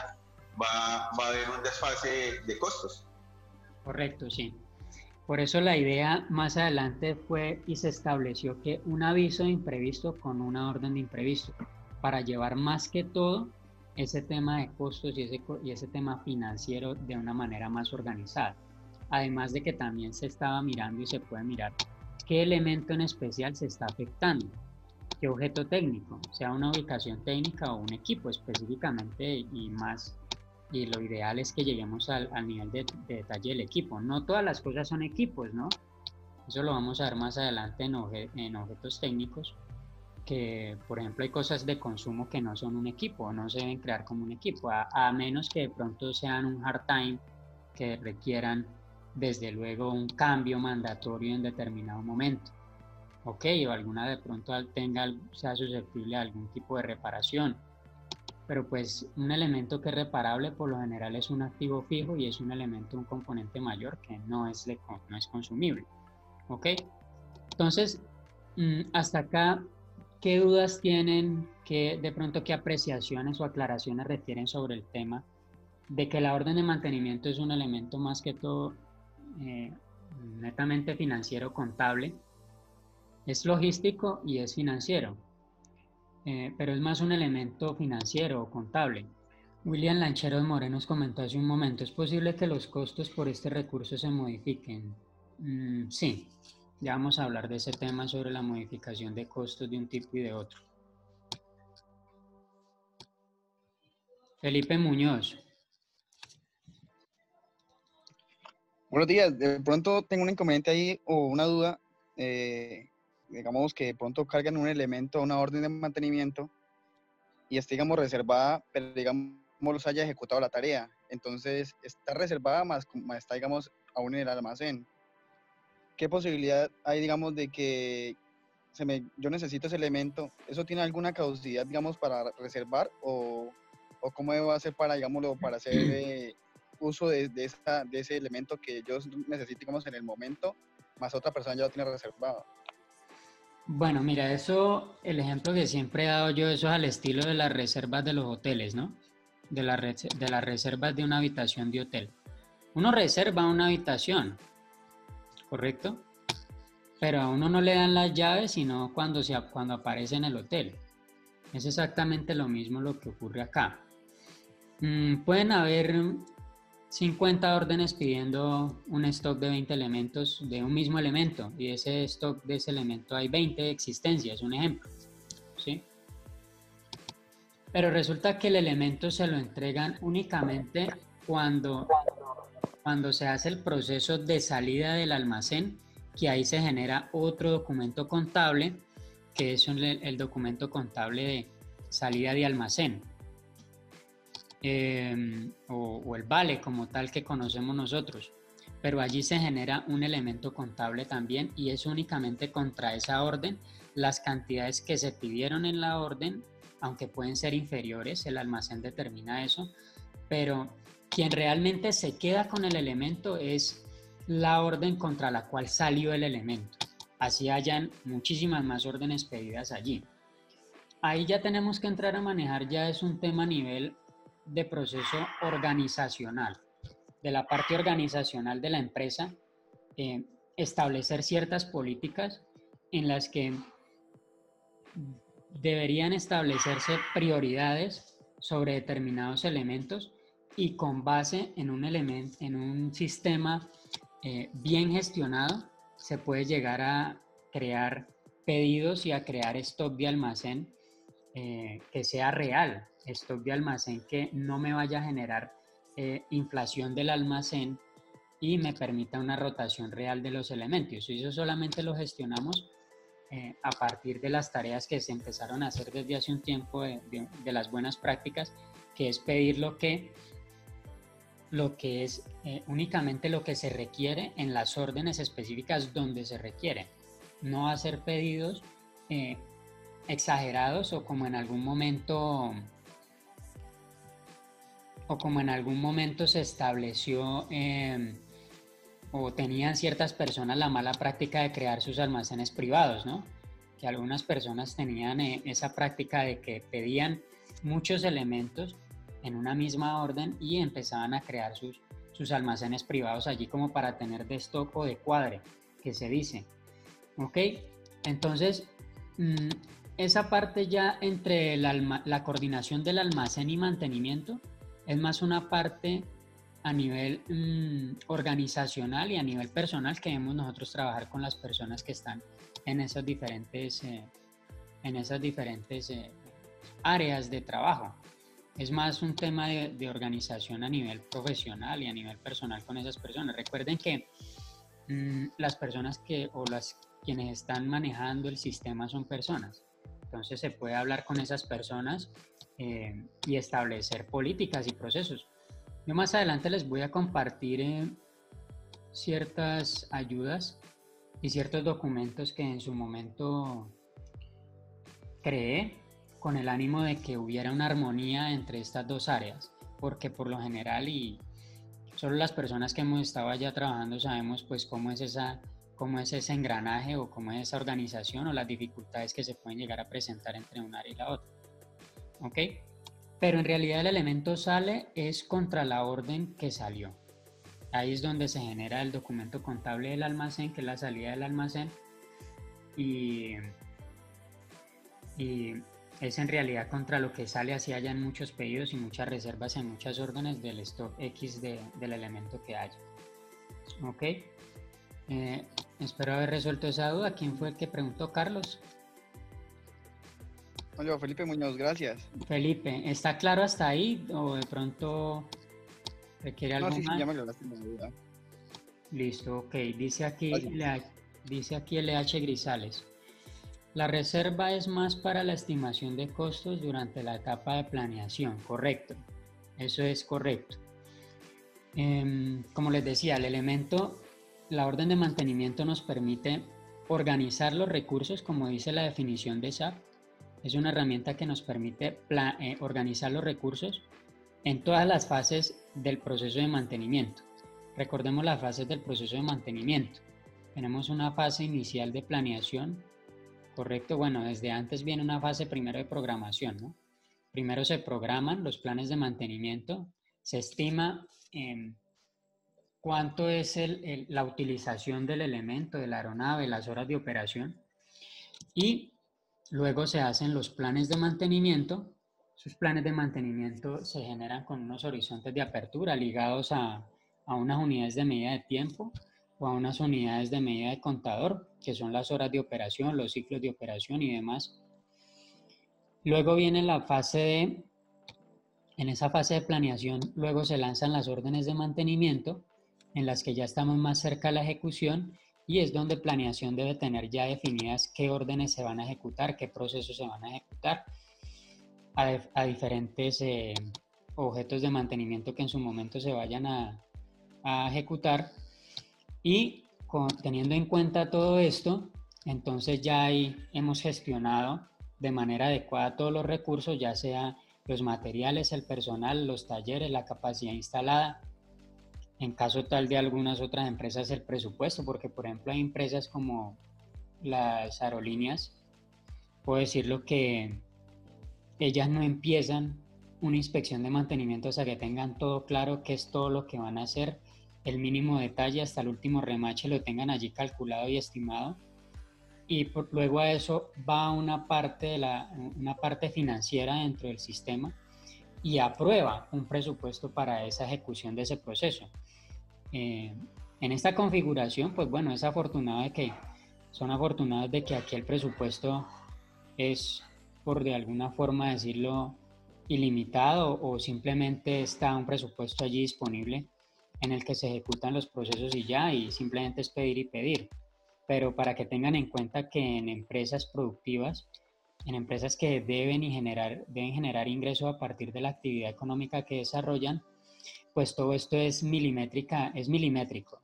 va a haber un desfase de costos. Correcto, sí. Por eso la idea más adelante fue y se estableció que un aviso de imprevisto con una orden de imprevisto, para llevar más que todo ese tema de costos y ese tema financiero de una manera más organizada. Además de que también se estaba mirando y se puede mirar qué elemento en especial se está afectando, qué objeto técnico, sea una ubicación técnica o un equipo específicamente y más. Y lo ideal es que lleguemos al nivel de detalle del equipo. No todas las cosas son equipos, ¿no? Eso lo vamos a ver más adelante en objetos técnicos, que por ejemplo hay cosas de consumo que no son un equipo, no se deben crear como un equipo, a menos que de pronto sean un hard time que requieran desde luego un cambio mandatorio en determinado momento. Ok, o alguna de pronto sea susceptible a algún tipo de reparación. Pero pues un elemento que es reparable por lo general es un activo fijo y es un elemento, un componente mayor que no es consumible. ¿Ok? Entonces, hasta acá, ¿qué dudas tienen? De pronto, ¿qué apreciaciones o aclaraciones refieren sobre el tema de que la orden de mantenimiento es un elemento más que todo netamente financiero contable? Es logístico y es financiero. Pero es más un elemento financiero o contable. William Lancheros Morenos comentó hace un momento, ¿es posible que los costos por este recurso se modifiquen? Sí, ya vamos a hablar de ese tema sobre la modificación de costos de un tipo y de otro. Felipe Muñoz. Buenos días, de pronto tengo un inconveniente ahí o una duda. Digamos que de pronto cargan un elemento, una orden de mantenimiento y está, digamos, reservada, pero digamos los haya ejecutado la tarea. Entonces, está reservada más está, digamos, aún en el almacén. ¿Qué posibilidad hay, digamos, de que yo necesito ese elemento? ¿Eso tiene alguna caducidad, digamos, para reservar o cómo debo hacer para, digámoslo, para hacer uso de ese elemento que yo necesito, digamos, en el momento, más otra persona ya lo tiene reservado? Bueno, mira, el ejemplo que siempre he dado yo, eso es al estilo de las reservas de los hoteles, ¿no? De las reservas de una habitación de hotel. Uno reserva una habitación, ¿correcto? Pero a uno no le dan las llaves, sino cuando aparece en el hotel. Es exactamente lo mismo lo que ocurre acá. Pueden haber 50 órdenes pidiendo un stock de 20 elementos de un mismo elemento, y ese stock de ese elemento hay 20 existencias, un ejemplo, ¿sí? Pero resulta que el elemento se lo entregan únicamente cuando se hace el proceso de salida del almacén, que ahí se genera otro documento contable, que es el documento contable de salida de almacén. O el vale como tal que conocemos nosotros, pero allí se genera un elemento contable también y es únicamente contra esa orden las cantidades que se pidieron en la orden, aunque pueden ser inferiores, el almacén determina eso, pero quien realmente se queda con el elemento es la orden contra la cual salió el elemento, así hayan muchísimas más órdenes pedidas allí. Ahí ya tenemos que entrar a manejar, ya es un tema a nivel de proceso organizacional, de la parte organizacional de la empresa, establecer ciertas políticas en las que deberían establecerse prioridades sobre determinados elementos y con base en un sistema bien gestionado se puede llegar a crear pedidos y a crear stock de almacén que sea real, stock de almacén que no me vaya a generar inflación del almacén y me permita una rotación real de los elementos. Y eso solamente lo gestionamos a partir de las tareas que se empezaron a hacer desde hace un tiempo de las buenas prácticas, que es pedir lo que es únicamente lo que se requiere en las órdenes específicas donde se requiere, no hacer pedidos exagerados o como en algún momento se estableció o tenían ciertas personas la mala práctica de crear sus almacenes privados, ¿no? que algunas personas tenían esa práctica de que pedían muchos elementos en una misma orden y empezaban a crear sus almacenes privados allí como para tener de stock o de cuadre, que se dice. ¿Ok? Entonces, esa parte ya entre la coordinación del almacén y mantenimiento es más una parte a nivel organizacional y a nivel personal que debemos nosotros trabajar con las personas que están en esas diferentes áreas de trabajo. Es más un tema de organización a nivel profesional y a nivel personal con esas personas. Recuerden que las personas quienes están manejando el sistema son personas. Entonces se puede hablar con esas personas y establecer políticas y procesos. Yo más adelante les voy a compartir ciertas ayudas y ciertos documentos que en su momento creé con el ánimo de que hubiera una armonía entre estas dos áreas, porque por lo general y solo las personas que hemos estado allá trabajando sabemos pues cómo es ese engranaje o cómo es esa organización o las dificultades que se pueden llegar a presentar entre un área y la otra. ¿Ok? Pero en realidad el elemento sale es contra la orden que salió. Ahí es donde se genera el documento contable del almacén, que es la salida del almacén, y es en realidad contra lo que sale, así haya en muchos pedidos y muchas reservas en muchas órdenes del stock X del elemento que haya. ¿Ok? Espero haber resuelto esa duda. ¿Quién fue el que preguntó? ¿Carlos? Hola, Felipe Muñoz, gracias. Felipe, ¿está claro hasta ahí o de pronto requiere algo sí, más? ya me aclaraste la duda. Listo, ok. Dice aquí LH Grisales. La reserva es más para la estimación de costos durante la etapa de planeación, correcto. Eso es correcto. Como les decía, la orden de mantenimiento nos permite organizar los recursos, como dice la definición de SAP. Es una herramienta que nos permite organizar los recursos en todas las fases del proceso de mantenimiento. Recordemos las fases del proceso de mantenimiento. Tenemos una fase inicial de planeación, correcto. Bueno, desde antes viene una fase primero de programación, ¿no? Primero se programan los planes de mantenimiento, se estima cuánto es la utilización del elemento, de la aeronave, las horas de operación, y luego se hacen los planes de mantenimiento. Sus planes de mantenimiento se generan con unos horizontes de apertura ligados a unas unidades de medida de tiempo o a unas unidades de medida de contador, que son las horas de operación, los ciclos de operación y demás. Luego viene en esa fase de planeación, luego se lanzan las órdenes de mantenimiento, en las que ya estamos más cerca de la ejecución, y es donde planeación debe tener ya definidas qué órdenes se van a ejecutar, qué procesos se van a ejecutar a diferentes objetos de mantenimiento que en su momento se vayan a ejecutar. Y teniendo en cuenta todo esto, entonces ya ahí hemos gestionado de manera adecuada todos los recursos, ya sea los materiales, el personal, los talleres, la capacidad instalada. En caso tal de algunas otras empresas, el presupuesto, porque por ejemplo hay empresas como las aerolíneas, puedo decirlo que ellas no empiezan una inspección de mantenimiento hasta que tengan todo claro qué es todo lo que van a hacer, el mínimo detalle hasta el último remache lo tengan allí calculado y estimado, y luego a eso va una parte financiera dentro del sistema y aprueba un presupuesto para esa ejecución de ese proceso. En esta configuración, pues bueno, son afortunados de que aquí el presupuesto es, por de alguna forma decirlo, ilimitado, o simplemente está un presupuesto allí disponible en el que se ejecutan los procesos y simplemente es pedir y pedir. Pero para que tengan en cuenta que en empresas productivas, en empresas que deben generar ingresos a partir de la actividad económica que desarrollan, pues todo esto es milimétrico.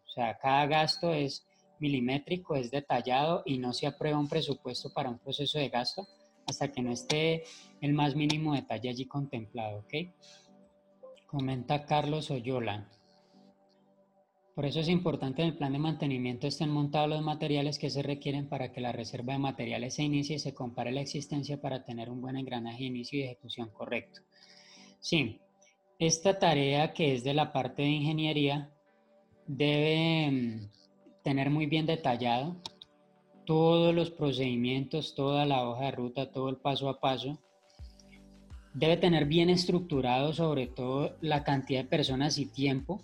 O sea, cada gasto es milimétrico, es detallado y no se aprueba un presupuesto para un proceso de gasto hasta que no esté el más mínimo detalle allí contemplado, ¿ok? Comenta Carlos Oyola. Por eso es importante en el plan de mantenimiento estén montados los materiales que se requieren para que la reserva de materiales se inicie y se compare la existencia para tener un buen engranaje de inicio y ejecución correcto. Sí, esta tarea que es de la parte de ingeniería debe tener muy bien detallado todos los procedimientos, toda la hoja de ruta, todo el paso a paso. Debe tener bien estructurado sobre todo la cantidad de personas y tiempo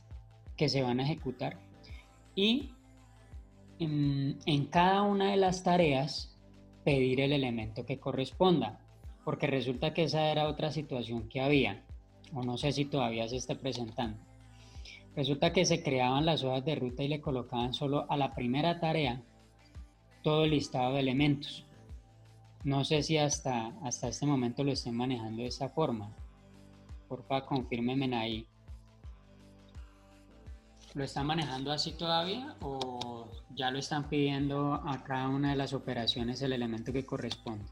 que se van a ejecutar, y en cada una de las tareas pedir el elemento que corresponda, porque resulta que esa era otra situación que había, o no sé si todavía se está presentando. Resulta que se creaban las hojas de ruta y le colocaban solo a la primera tarea todo el listado de elementos. No sé si hasta este momento lo estén manejando de esta forma. Porfa, confírmenme ahí. ¿Lo están manejando así todavía o ya lo están pidiendo a cada una de las operaciones el elemento que corresponde?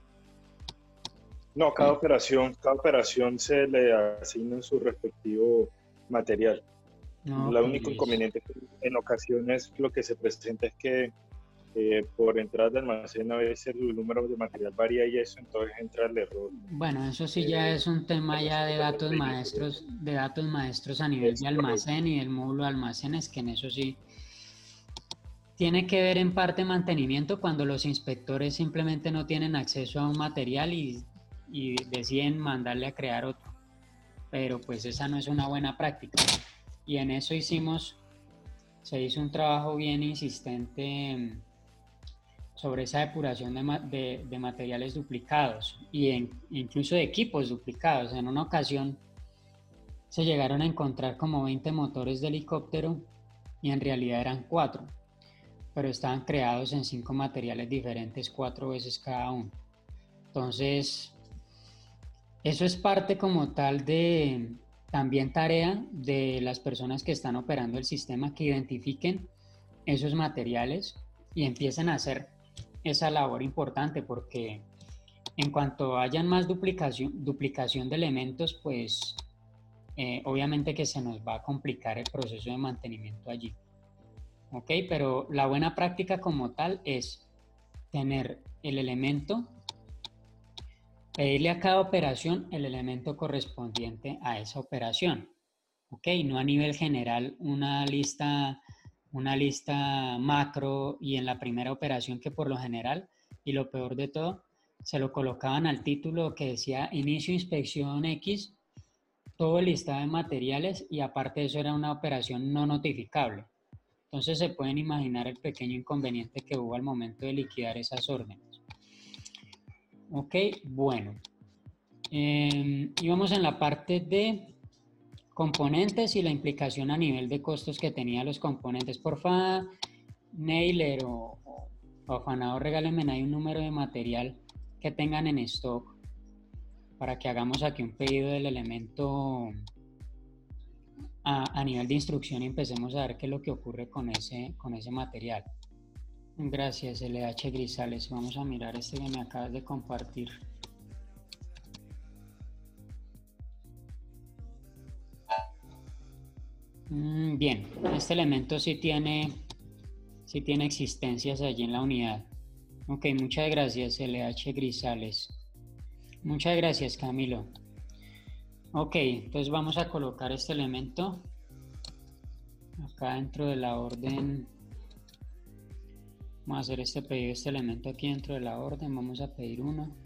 No, cada operación se le asigna su respectivo material. No, El único inconveniente que en ocasiones lo que se presenta es que por entrada de almacén a veces el número de material varía y eso, entonces entra el error. Bueno, eso sí ya es un tema ya de datos maestros a nivel de almacén y del módulo de almacenes, que en eso sí tiene que ver en parte mantenimiento cuando los inspectores simplemente no tienen acceso a un material y deciden mandarle a crear otro. Pero pues esa no es una buena práctica. Y en eso se hizo un trabajo bien insistente sobre esa depuración de materiales duplicados y incluso de equipos duplicados. En una ocasión se llegaron a encontrar como 20 motores de helicóptero y en realidad eran 4, pero estaban creados en 5 materiales diferentes 4 veces cada uno. Entonces, eso es parte como tal de también tarea de las personas que están operando el sistema, que identifiquen esos materiales y empiecen a hacer esa labor importante, porque en cuanto hayan más duplicación de elementos, pues obviamente que se nos va a complicar el proceso de mantenimiento allí. Ok, pero la buena práctica como tal es tener el elemento, pedirle a cada operación el elemento correspondiente a esa operación. Ok, no a nivel general una lista macro y en la primera operación, que por lo general, y lo peor de todo, se lo colocaban al título que decía inicio inspección X, todo el listado de materiales, y aparte de eso era una operación no notificable. Entonces se pueden imaginar el pequeño inconveniente que hubo al momento de liquidar esas órdenes. Ok, bueno. Y vamos en la parte de componentes y la implicación a nivel de costos que tenía los componentes. Porfa, Nailer o afanador, regálenme ahí un número de material que tengan en stock para que hagamos aquí un pedido del elemento a nivel de instrucción y empecemos a ver qué es lo que ocurre con ese material. Gracias, LH Grisales. Vamos a mirar este que me acabas de compartir. Bien, este elemento sí tiene existencias allí en la unidad. Ok, muchas gracias, LH Grisales. Muchas gracias, Camilo. Ok, entonces vamos a colocar este elemento acá dentro de la orden. Vamos a hacer este pedido, este elemento aquí dentro de la orden. Vamos a pedir uno.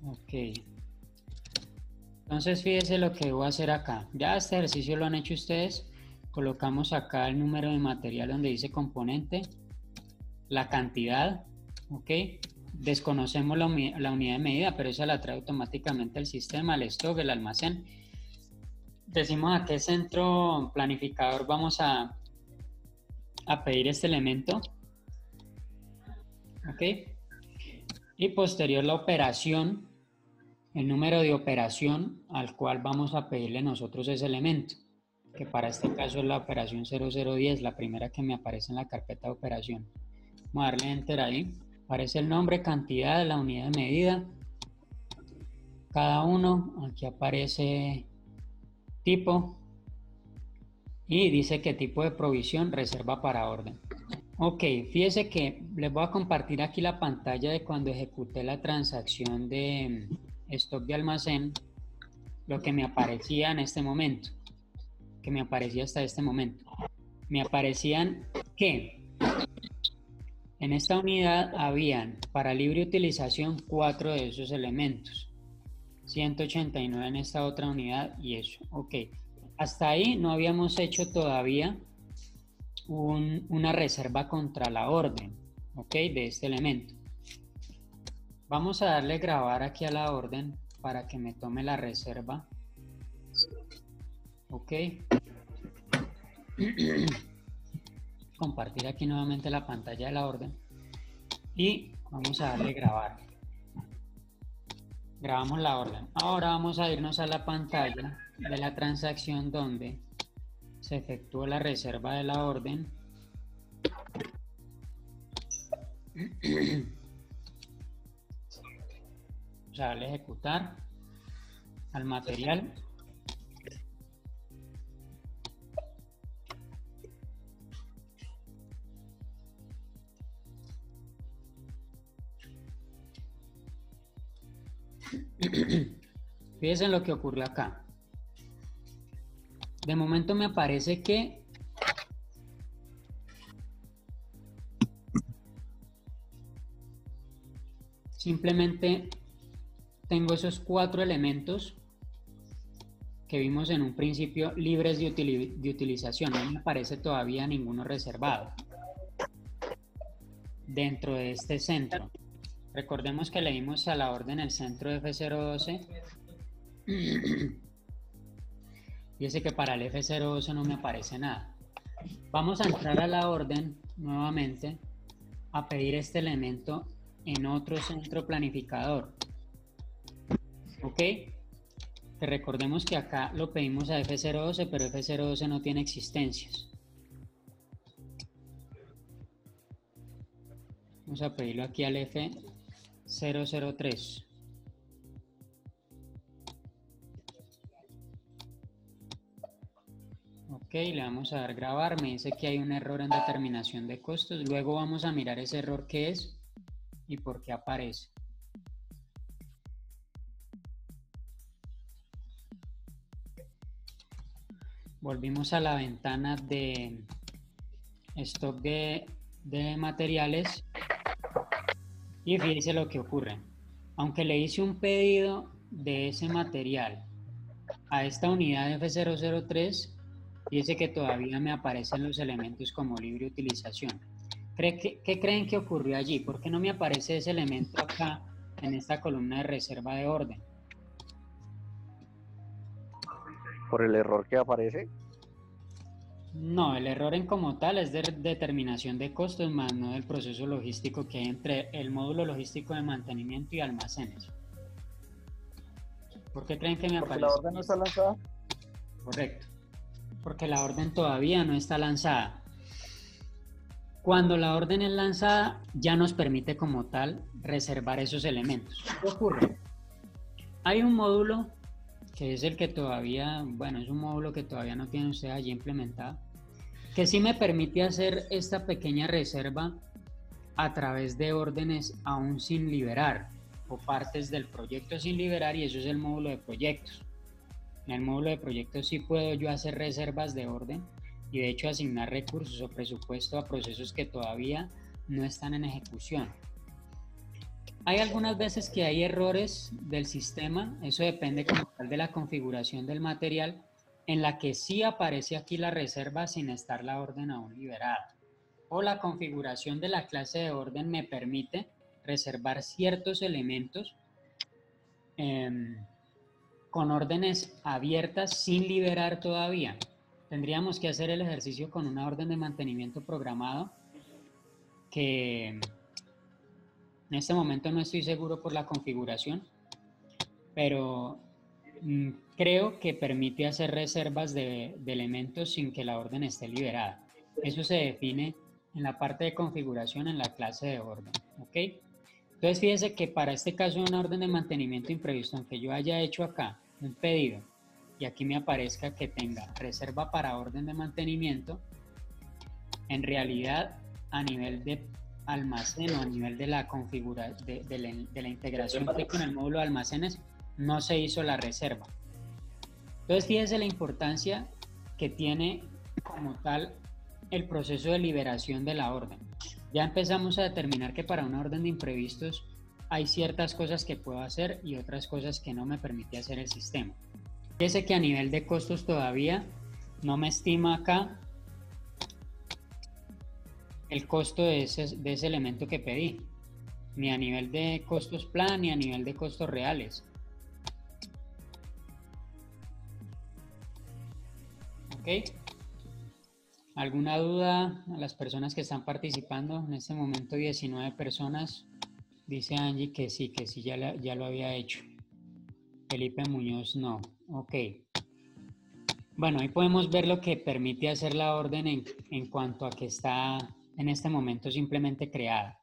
Ok. Entonces fíjense lo que voy a hacer acá. Ya este ejercicio lo han hecho ustedes. Colocamos acá el número de material donde dice componente, la cantidad, ok. Desconocemos la unidad de medida, pero esa la trae automáticamente el sistema, el stock, el almacén. Decimos a qué centro planificador vamos a pedir este elemento, ok. Y posterior la operación, el número de operación al cual vamos a pedirle nosotros ese elemento, que para este caso es la operación 0010, la primera que me aparece en la carpeta de operación. Vamos a darle enter ahí. Aparece el nombre, cantidad, la unidad de medida, cada uno. Aquí aparece tipo Y dice qué tipo de provisión, reserva para orden. Ok, fíjese que les voy a compartir aquí la pantalla de cuando ejecuté la transacción de stock de almacén, lo que me aparecía en este momento, que me aparecía hasta este momento. Me aparecían que en esta unidad habían para libre utilización 4 de esos elementos, 189 en esta otra unidad y eso. Ok, hasta ahí no habíamos hecho todavía una reserva contra la orden, ok, de este elemento. Vamos a darle grabar aquí a la orden para que me tome la reserva. Ok. Compartir aquí nuevamente la pantalla de la orden y vamos a darle grabar. Grabamos la orden. Ahora vamos a irnos a la pantalla de la transacción donde se efectuó la reserva de la orden. Vamos a darle ejecutar al material. Fíjense en lo que ocurrió acá. De momento me aparece que simplemente tengo esos 4 elementos que vimos en un principio libres de utilización. No me aparece todavía ninguno reservado dentro de este centro. Recordemos que le dimos a la orden el centro F012 y ese que para el F012 no me aparece nada. Vamos a entrar a la orden nuevamente a pedir este elemento en otro centro planificador. Ok, que recordemos que acá lo pedimos a F012, pero F012 no tiene existencias. Vamos a pedirlo aquí al F003. Ok, le vamos a dar grabar. Me dice que hay un error en determinación de costos. Luego vamos a mirar ese error qué es y por qué aparece. Volvimos a la ventana de stock de materiales y fíjense lo que ocurre. Aunque le hice un pedido de ese material a esta unidad F003, dice que todavía me aparecen los elementos como libre utilización. ¿Qué creen que ocurrió allí? ¿Por qué no me aparece ese elemento acá en esta columna de reserva de orden? ¿Por el error que aparece? No, el error en como tal es de determinación de costos, más no del proceso logístico que hay entre el módulo logístico de mantenimiento y almacenes. ¿Por qué creen que me aparece? ¿Porque la orden no está lanzada? Correcto. Porque la orden todavía no está lanzada. Cuando la orden es lanzada, ya nos permite como tal reservar esos elementos. ¿Qué ocurre? Hay un módulo que es el que todavía, bueno, es un módulo que todavía no tiene usted allí implementado, que sí me permite hacer esta pequeña reserva a través de órdenes aún sin liberar o partes del proyecto sin liberar, y eso es el módulo de proyectos. En el módulo de proyectos sí puedo yo hacer reservas de orden y de hecho asignar recursos o presupuesto a procesos que todavía no están en ejecución. Hay algunas veces que hay errores del sistema, eso depende como tal de la configuración del material, en la que sí aparece aquí la reserva sin estar la orden aún liberada. O la configuración de la clase de orden me permite reservar ciertos elementos con órdenes abiertas sin liberar todavía. Tendríamos que hacer el ejercicio con una orden de mantenimiento programado que en este momento no estoy seguro por la configuración, pero creo que permite hacer reservas de elementos sin que la orden esté liberada. Eso se define en la parte de configuración en la clase de orden, ¿ok? Entonces fíjese que para este caso de una orden de mantenimiento imprevisto, aunque yo haya hecho acá un pedido y aquí me aparezca que tenga reserva para orden de mantenimiento, en realidad a nivel de almacén o a nivel de la configuración de la integración con el módulo de almacenes no se hizo la reserva. Entonces fíjese la importancia que tiene como tal el proceso de liberación de la orden. Ya empezamos a determinar que para una orden de imprevistos hay ciertas cosas que puedo hacer y otras cosas que no me permite hacer el sistema. Fíjese que a nivel de costos todavía no me estima acá el costo de ese elemento que pedí, ni a nivel de costos plan ni a nivel de costos reales. ¿Ok? ¿Alguna duda a las personas que están participando? En este momento 19 personas. Dice Angie que sí, ya lo había hecho. Felipe Muñoz no. Ok. Bueno, ahí podemos ver lo que permite hacer la orden en cuanto a que está en este momento simplemente creada.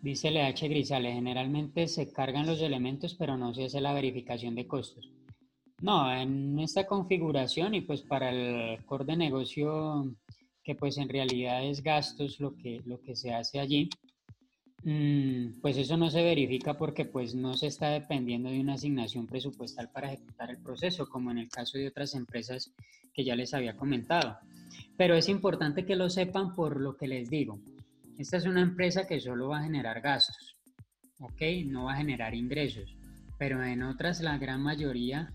Dice LH Grisales, generalmente se cargan los elementos, pero no se hace la verificación de costos. No, en esta configuración y pues para el core de negocio, que pues en realidad es gastos lo que se hace allí, pues eso no se verifica porque pues no se está dependiendo de una asignación presupuestal para ejecutar el proceso, como en el caso de otras empresas que ya les había comentado. Pero es importante que lo sepan por lo que les digo. Esta es una empresa que solo va a generar gastos, ¿ok? No va a generar ingresos, pero en otras la gran mayoría,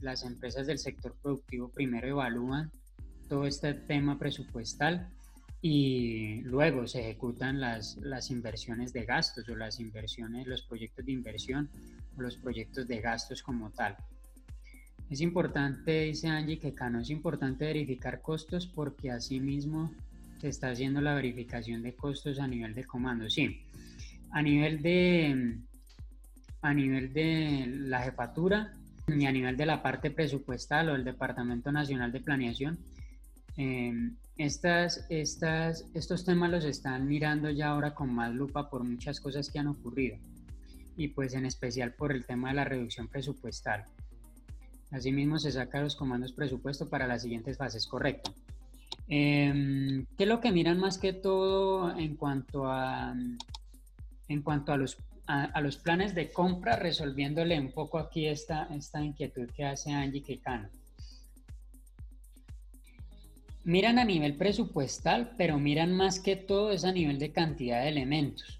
las empresas del sector productivo primero evalúan todo este tema presupuestal y luego se ejecutan las inversiones de gastos o las inversiones, los proyectos de inversión o los proyectos de gastos como tal. Es importante, dice Angie, que acá no es importante verificar costos porque asimismo se está haciendo la verificación de costos a nivel de comando. Sí, a nivel de la jefatura y a nivel de la parte presupuestal o el Departamento Nacional de Planeación, estos temas los están mirando ya ahora con más lupa por muchas cosas que han ocurrido y pues en especial por el tema de la reducción presupuestal. Asimismo se sacan los comandos presupuesto para las siguientes fases, correcto. ¿Qué es lo que miran más que todo en cuanto a los planes de compra, resolviéndole un poco aquí esta inquietud que hace Angie Quecano? Miran a nivel presupuestal, pero miran más que todo es a nivel de cantidad de elementos.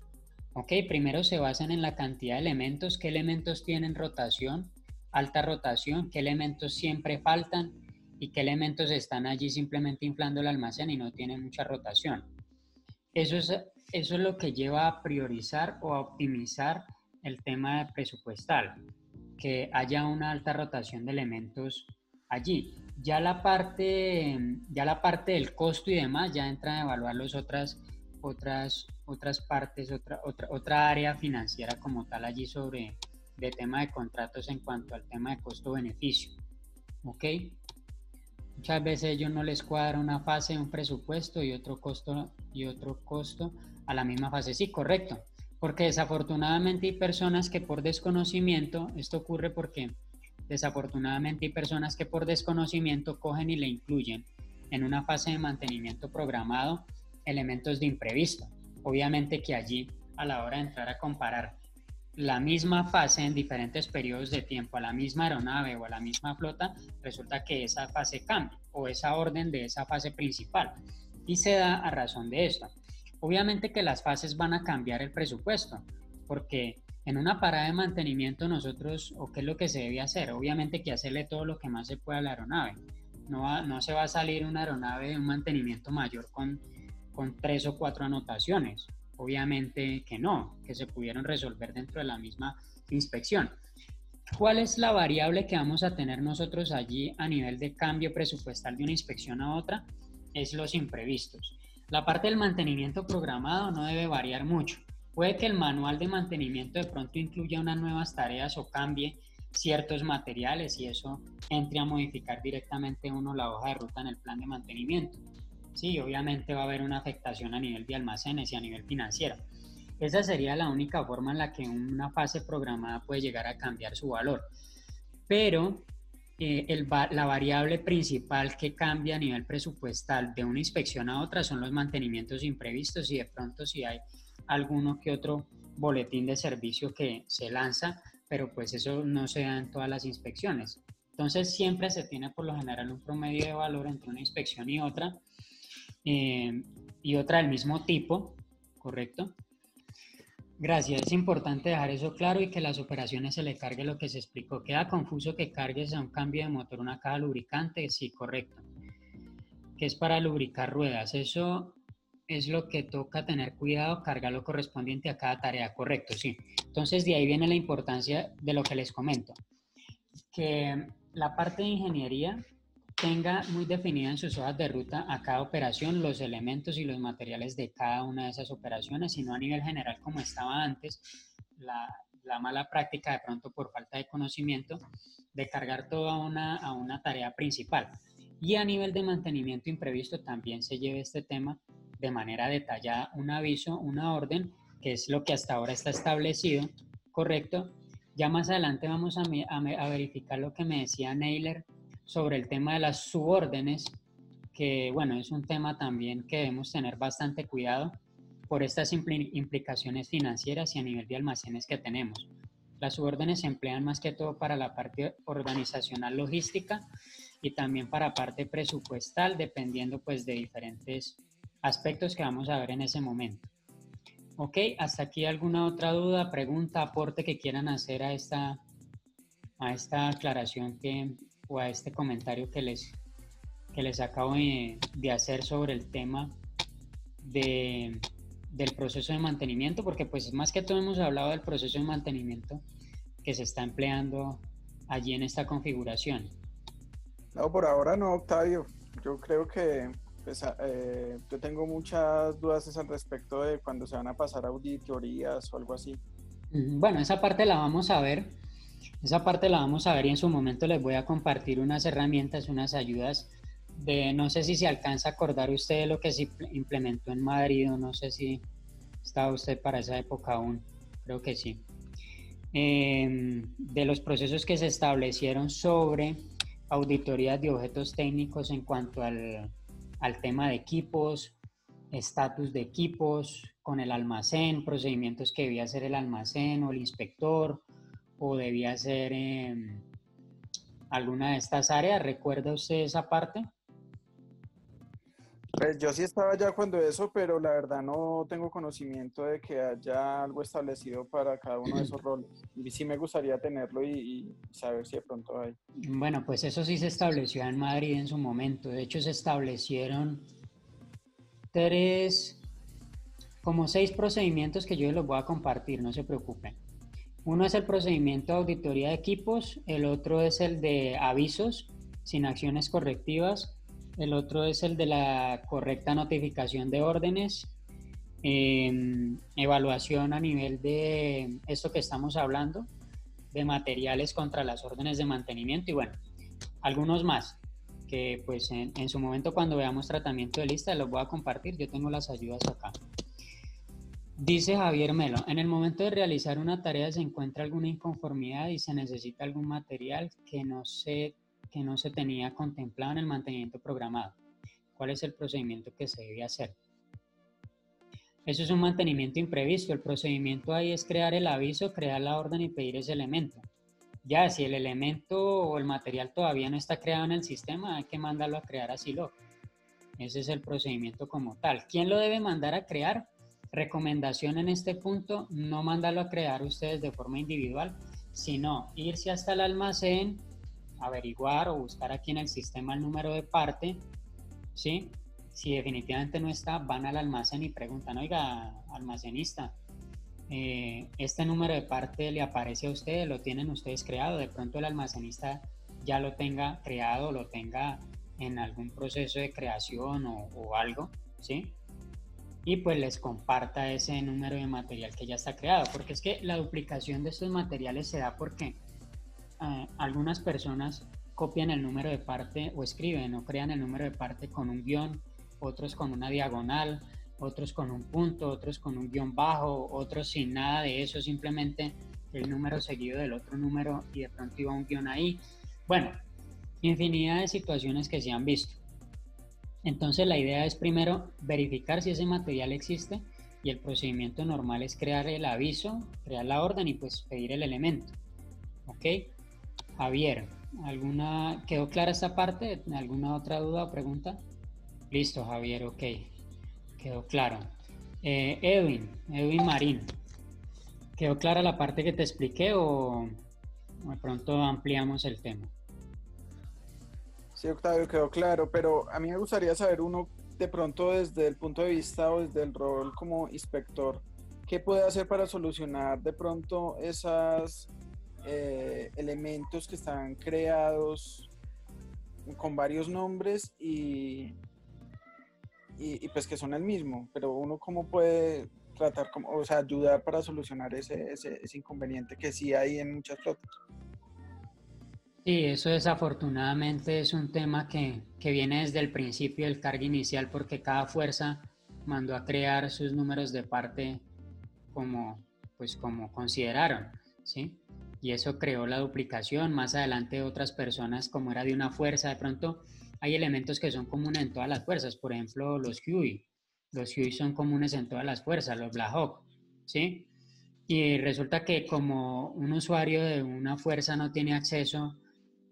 Ok, primero se basan en la cantidad de elementos, qué elementos tienen rotación, alta rotación, qué elementos siempre faltan y qué elementos están allí simplemente inflando el almacén y no tienen mucha rotación. Eso es lo que lleva a priorizar o a optimizar el tema presupuestal, que haya una alta rotación de elementos allí. Ya la parte del costo y demás ya entra a evaluar las otras partes, otra área financiera como tal allí sobre de tema de contratos en cuanto al tema de costo-beneficio. ¿Ok? Muchas veces ellos no les cuadra una fase, un presupuesto y otro costo a la misma fase. Sí, correcto. Porque desafortunadamente hay personas que por desconocimiento, esto ocurre porque desafortunadamente hay personas que por desconocimiento cogen y le incluyen en una fase de mantenimiento programado elementos de imprevisto. Obviamente que allí a la hora de entrar a comparar la misma fase en diferentes periodos de tiempo a la misma aeronave o a la misma flota, resulta que esa fase cambia o esa orden de esa fase principal y se da a razón de esto. Obviamente que las fases van a cambiar el presupuesto porque en una parada de mantenimiento nosotros, o qué es lo que se debe hacer, obviamente que hacerle todo lo que más se pueda a la aeronave. No se va a salir una aeronave de un mantenimiento mayor con 3 o 4 anotaciones. Obviamente que no, que se pudieron resolver dentro de la misma inspección. ¿Cuál es la variable que vamos a tener nosotros allí a nivel de cambio presupuestal de una inspección a otra? Es los imprevistos. La parte del mantenimiento programado no debe variar mucho. Puede que el manual de mantenimiento de pronto incluya unas nuevas tareas o cambie ciertos materiales y eso entre a modificar directamente uno la hoja de ruta en el plan de mantenimiento. Sí, obviamente va a haber una afectación a nivel de almacenes y a nivel financiero. Esa sería la única forma en la que una fase programada puede llegar a cambiar su valor. Pero la variable principal que cambia a nivel presupuestal de una inspección a otra son los mantenimientos imprevistos y de pronto si hay alguno que otro boletín de servicio que se lanza, pero pues eso no se da en todas las inspecciones. Entonces siempre se tiene por lo general un promedio de valor entre una inspección y otra del mismo tipo, ¿correcto? Gracias, es importante dejar eso claro y que las operaciones se le cargue lo que se explicó. Queda confuso que cargues a un cambio de motor una caja lubricante, sí, correcto. Que es para lubricar ruedas, eso es lo que toca tener cuidado, cargar lo correspondiente a cada tarea, correcto, sí. Entonces de ahí viene la importancia de lo que les comento. Que la parte de ingeniería tenga muy definida en sus hojas de ruta a cada operación los elementos y los materiales de cada una de esas operaciones, y no a nivel general como estaba antes, la mala práctica de pronto por falta de conocimiento de cargar todo a una tarea principal. Y a nivel de mantenimiento imprevisto también se lleve este tema de manera detallada, un aviso, una orden, que es lo que hasta ahora está establecido, ¿correcto? Ya más adelante vamos a verificar lo que me decía Neiler sobre el tema de las subórdenes, que bueno, es un tema también que debemos tener bastante cuidado por estas implicaciones financieras y a nivel de almacenes que tenemos. Las subórdenes se emplean más que todo para la parte organizacional logística y también para parte presupuestal, dependiendo pues de diferentes aspectos que vamos a ver en ese momento. Ok, hasta aquí alguna otra duda, pregunta, aporte que quieran hacer a esta aclaración o a este comentario que les acabo de hacer sobre el tema del proceso de mantenimiento, porque pues más que todo hemos hablado del proceso de mantenimiento que se está empleando allí en esta configuración. No, por ahora no, Octavio. Yo creo que pues, yo tengo muchas dudas al respecto de cuando se van a pasar auditorías o algo así. Bueno, esa parte la vamos a ver. Esa parte la vamos a ver y en su momento les voy a compartir unas herramientas, unas ayudas no sé si se alcanza a acordar usted de lo que se implementó en Madrid o no sé si estaba usted para esa época aún, creo que sí. De los procesos que se establecieron sobre auditorías de objetos técnicos en cuanto al tema de equipos, estatus de equipos, con el almacén, procedimientos que debía hacer el almacén o el inspector, o debía ser alguna de estas áreas. ¿Recuerda usted esa parte? Pues yo sí estaba ya cuando eso, pero la verdad no tengo conocimiento de que haya algo establecido para cada uno de esos roles. Y sí me gustaría tenerlo y saber si de pronto hay. Bueno, pues eso sí se estableció en Madrid en su momento. De hecho, se establecieron 6 procedimientos que yo les voy a compartir, no se preocupen. Uno es el procedimiento de auditoría de equipos, el otro es el de avisos sin acciones correctivas, el otro es el de la correcta notificación de órdenes, evaluación a nivel de esto que estamos hablando, de materiales contra las órdenes de mantenimiento y bueno, algunos más que pues en su momento cuando veamos tratamiento de lista los voy a compartir, yo tengo las ayudas acá. Dice Javier Melo, en el momento de realizar una tarea se encuentra alguna inconformidad y se necesita algún material que no se tenía contemplado en el mantenimiento programado. ¿Cuál es el procedimiento que se debe hacer? Eso es un mantenimiento imprevisto. El procedimiento ahí es crear el aviso, crear la orden y pedir ese elemento. Ya, si el elemento o el material todavía no está creado en el sistema, hay que mandarlo a crear a Zilog. Ese es el procedimiento como tal. ¿Quién lo debe mandar a crear? Recomendación en este punto, no mandarlo a crear ustedes de forma individual, sino irse hasta el almacén, averiguar o buscar aquí en el sistema el número de parte, ¿sí? Si definitivamente no está, van al almacén y preguntan, oiga, almacenista, este número de parte le aparece a ustedes, lo tienen ustedes creado, de pronto el almacenista ya lo tenga creado, lo tenga en algún proceso de creación o algo, ¿sí? Y pues les comparta ese número de material que ya está creado, porque es que la duplicación de estos materiales se da porque algunas personas copian el número de parte o escriben o crean el número de parte con un guión, otros con una diagonal, otros con un punto, otros con un guión bajo, otros sin nada de eso, simplemente el número seguido del otro número y de pronto iba un guión ahí. Bueno, infinidad de situaciones que se han visto. Entonces la idea es primero verificar si ese material existe y el procedimiento normal es crear el aviso, crear la orden y pues pedir el elemento. ¿Ok? Javier, ¿quedó clara esta parte? ¿Alguna otra duda o pregunta? Listo, Javier, ok. Quedó claro. Edwin Marín, ¿quedó clara la parte que te expliqué o de pronto ampliamos el tema? Sí, Octavio, quedó claro, pero a mí me gustaría saber uno de pronto desde el punto de vista o desde el rol como inspector, ¿qué puede hacer para solucionar de pronto esos elementos que están creados con varios nombres y pues que son el mismo, pero uno cómo puede tratar, o sea, ayudar para solucionar ese inconveniente que sí hay en muchas flotas? Sí, eso desafortunadamente es un tema que viene desde el principio del cargo inicial porque cada fuerza mandó a crear sus números de parte pues como consideraron, ¿sí? Y eso creó la duplicación. Más adelante otras personas, como era de una fuerza, de pronto hay elementos que son comunes en todas las fuerzas, por ejemplo los Huey. Los Huey son comunes en todas las fuerzas, los Black Hawk, ¿sí? Y resulta que como un usuario de una fuerza no tiene acceso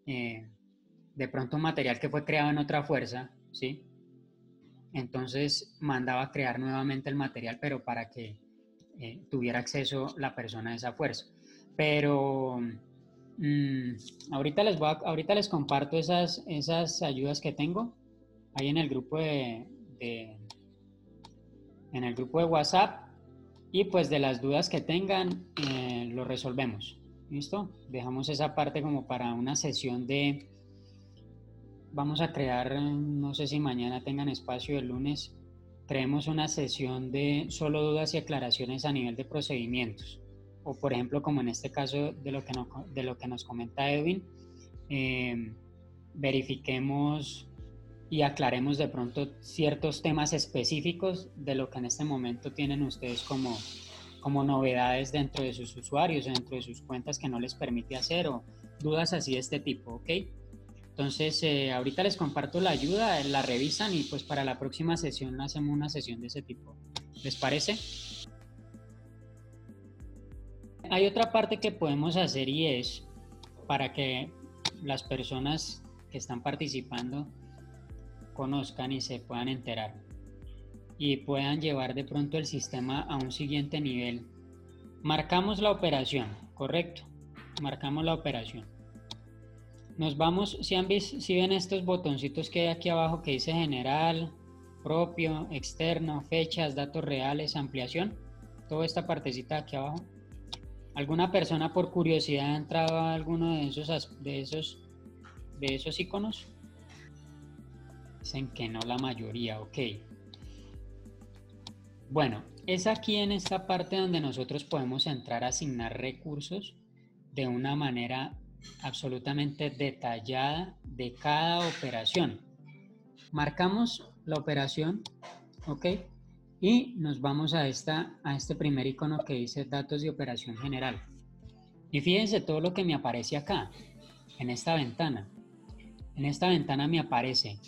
de pronto un material que fue creado en otra fuerza, ¿sí? Entonces mandaba a crear nuevamente el material, pero para que tuviera acceso la persona de esa fuerza. Pero ahorita les comparto esas ayudas que tengo ahí en el grupo en el grupo de WhatsApp y pues de las dudas que tengan lo resolvemos. ¿Listo? Dejamos esa parte como para una sesión vamos a crear, no sé si mañana tengan espacio el lunes, creemos una sesión de solo dudas y aclaraciones a nivel de procedimientos. O por ejemplo, como en este caso de lo que nos comenta Edwin, verifiquemos y aclaremos de pronto ciertos temas específicos de lo que en este momento tienen ustedes como novedades dentro de sus usuarios, dentro de sus cuentas que no les permite hacer o dudas así de este tipo, ¿ok? Entonces, ahorita les comparto la ayuda, la revisan y pues para la próxima sesión hacemos una sesión de ese tipo. ¿Les parece? Hay otra parte que podemos hacer y es para que las personas que están participando conozcan y se puedan enterar y puedan llevar de pronto el sistema a un siguiente nivel. Marcamos la operación, ¿correcto? Marcamos la operación. Nos vamos, si ven estos botoncitos que hay aquí abajo que dice general, propio, externo, fechas, datos reales, ampliación, toda esta partecita de aquí abajo. ¿Alguna persona por curiosidad ha entrado a alguno de esos iconos? Dicen que no la mayoría, ok. Bueno, es aquí en esta parte donde nosotros podemos entrar a asignar recursos de una manera absolutamente detallada de cada operación. Marcamos la operación, ok, y nos vamos a este primer icono que dice datos de operación general. Y fíjense todo lo que me aparece acá, en esta ventana. En esta ventana me aparece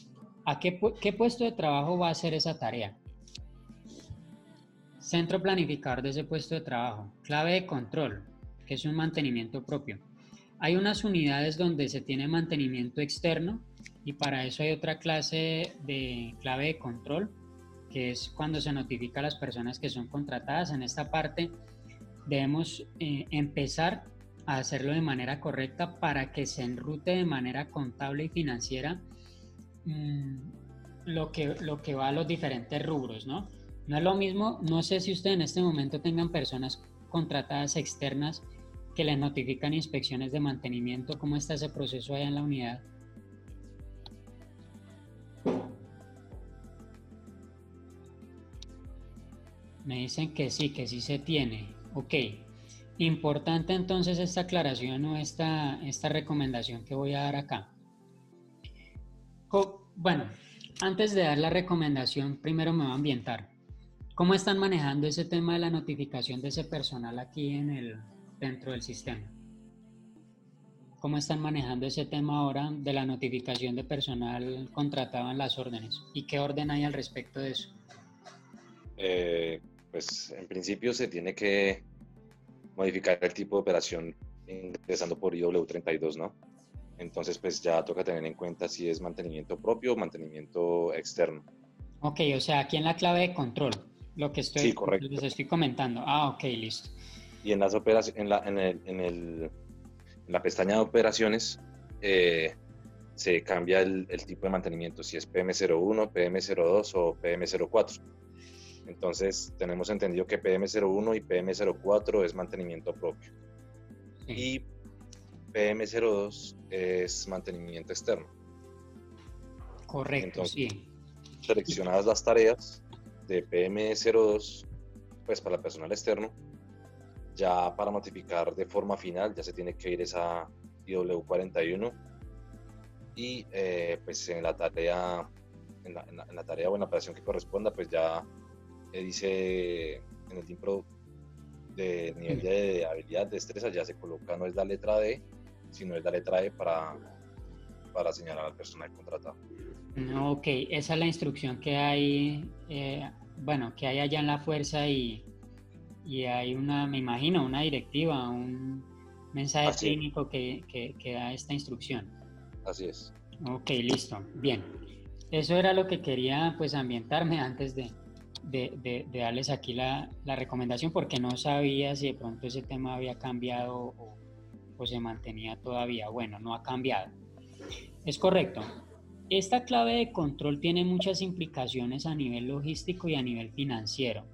qué puesto de trabajo va a hacer esa tarea. Centro planificador de ese puesto de trabajo. Clave de control, que es un mantenimiento propio. Hay unas unidades donde se tiene mantenimiento externo y para eso hay otra clase de clave de control, que es cuando se notifica a las personas que son contratadas. En esta parte debemos empezar a hacerlo de manera correcta para que se enrute de manera contable y financiera lo que va a los diferentes rubros, ¿no? No es lo mismo, no sé si ustedes en este momento tengan personas contratadas externas que les notifican inspecciones de mantenimiento. ¿Cómo está ese proceso allá en la unidad? Me dicen que sí se tiene. Ok. Importante entonces esta aclaración o esta recomendación que voy a dar acá. Bueno, antes de dar la recomendación, primero me voy a ambientar. ¿Cómo están manejando ese tema de la notificación de ese personal aquí dentro del sistema? cómo están manejando ese tema ahora de la notificación de personal contratado en las órdenes y qué orden hay al respecto de eso. Pues en principio se tiene que modificar el tipo de operación ingresando por IW32, ¿no? Entonces pues ya toca tener en cuenta si es mantenimiento propio o mantenimiento externo. Ok, o sea, aquí en la clave de control, lo que Sí, correcto. les estoy comentando. Ah, ok, listo. Y en las operaciones, en la pestaña de operaciones, se cambia el tipo de mantenimiento, si es PM01, PM02 o PM04. Entonces, tenemos entendido que PM01 y PM04 es mantenimiento propio. Sí. Y PM02 es mantenimiento externo. Correcto, entonces, sí. Seleccionadas las tareas de PM02, pues para el personal externo, ya para notificar de forma final, ya se tiene que ir esa IW41 y pues en la tarea o en la operación que corresponda, pues ya dice en el tiempo de nivel de habilidad, destreza, ya se coloca, no es la letra D, sino es la letra E para señalar al personal contratado. Ok, esa es la instrucción que hay, que hay allá en la fuerza y hay una, me imagino, una directiva, un mensaje técnico que da esta instrucción. Así es. Ok, listo, bien. Eso era lo que quería pues ambientarme antes de darles aquí la recomendación, porque no sabía si de pronto ese tema había cambiado o se mantenía todavía. Bueno, no ha cambiado. Es correcto. Esta clave de control tiene muchas implicaciones a nivel logístico y a nivel financiero.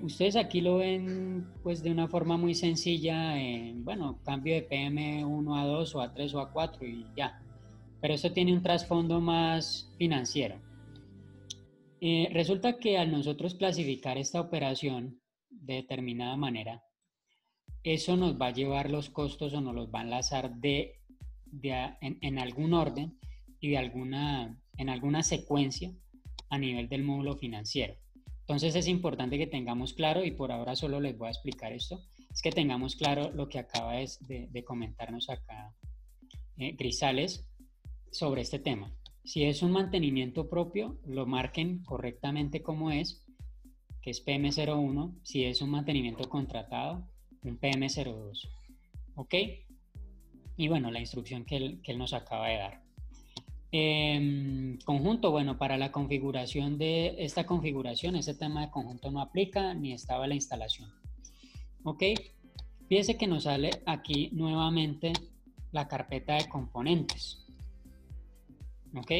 Ustedes aquí lo ven pues de una forma muy sencilla, cambio de PM1 a 2 o a 3 o a 4 y ya. Pero esto tiene un trasfondo más financiero. Resulta que al nosotros clasificar esta operación de determinada manera, eso nos va a llevar los costos o nos los va a enlazar en algún orden y en alguna secuencia a nivel del módulo financiero. Entonces es importante que tengamos claro, y por ahora solo les voy a explicar esto, es que tengamos claro lo que acaba de comentarnos acá Grisales sobre este tema. Si es un mantenimiento propio, lo marquen correctamente como es, que es PM01. Si es un mantenimiento contratado, un PM02. ¿Ok? Y bueno, la instrucción que él nos acaba de dar. Conjunto, bueno, para la configuración de esta configuración, ese tema de conjunto no aplica ni estaba la instalación. ¿Ok? Fíjese que nos sale aquí nuevamente la carpeta de componentes. ¿Ok?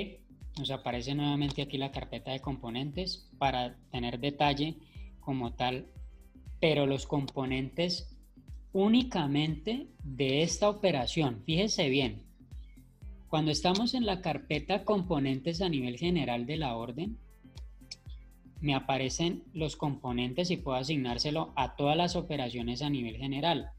Nos aparece nuevamente aquí la carpeta de componentes para tener detalle como tal, pero los componentes únicamente de esta operación. Fíjese bien, cuando estamos en la carpeta componentes a nivel general de la orden, me aparecen los componentes y puedo asignárselo a todas las operaciones a nivel general.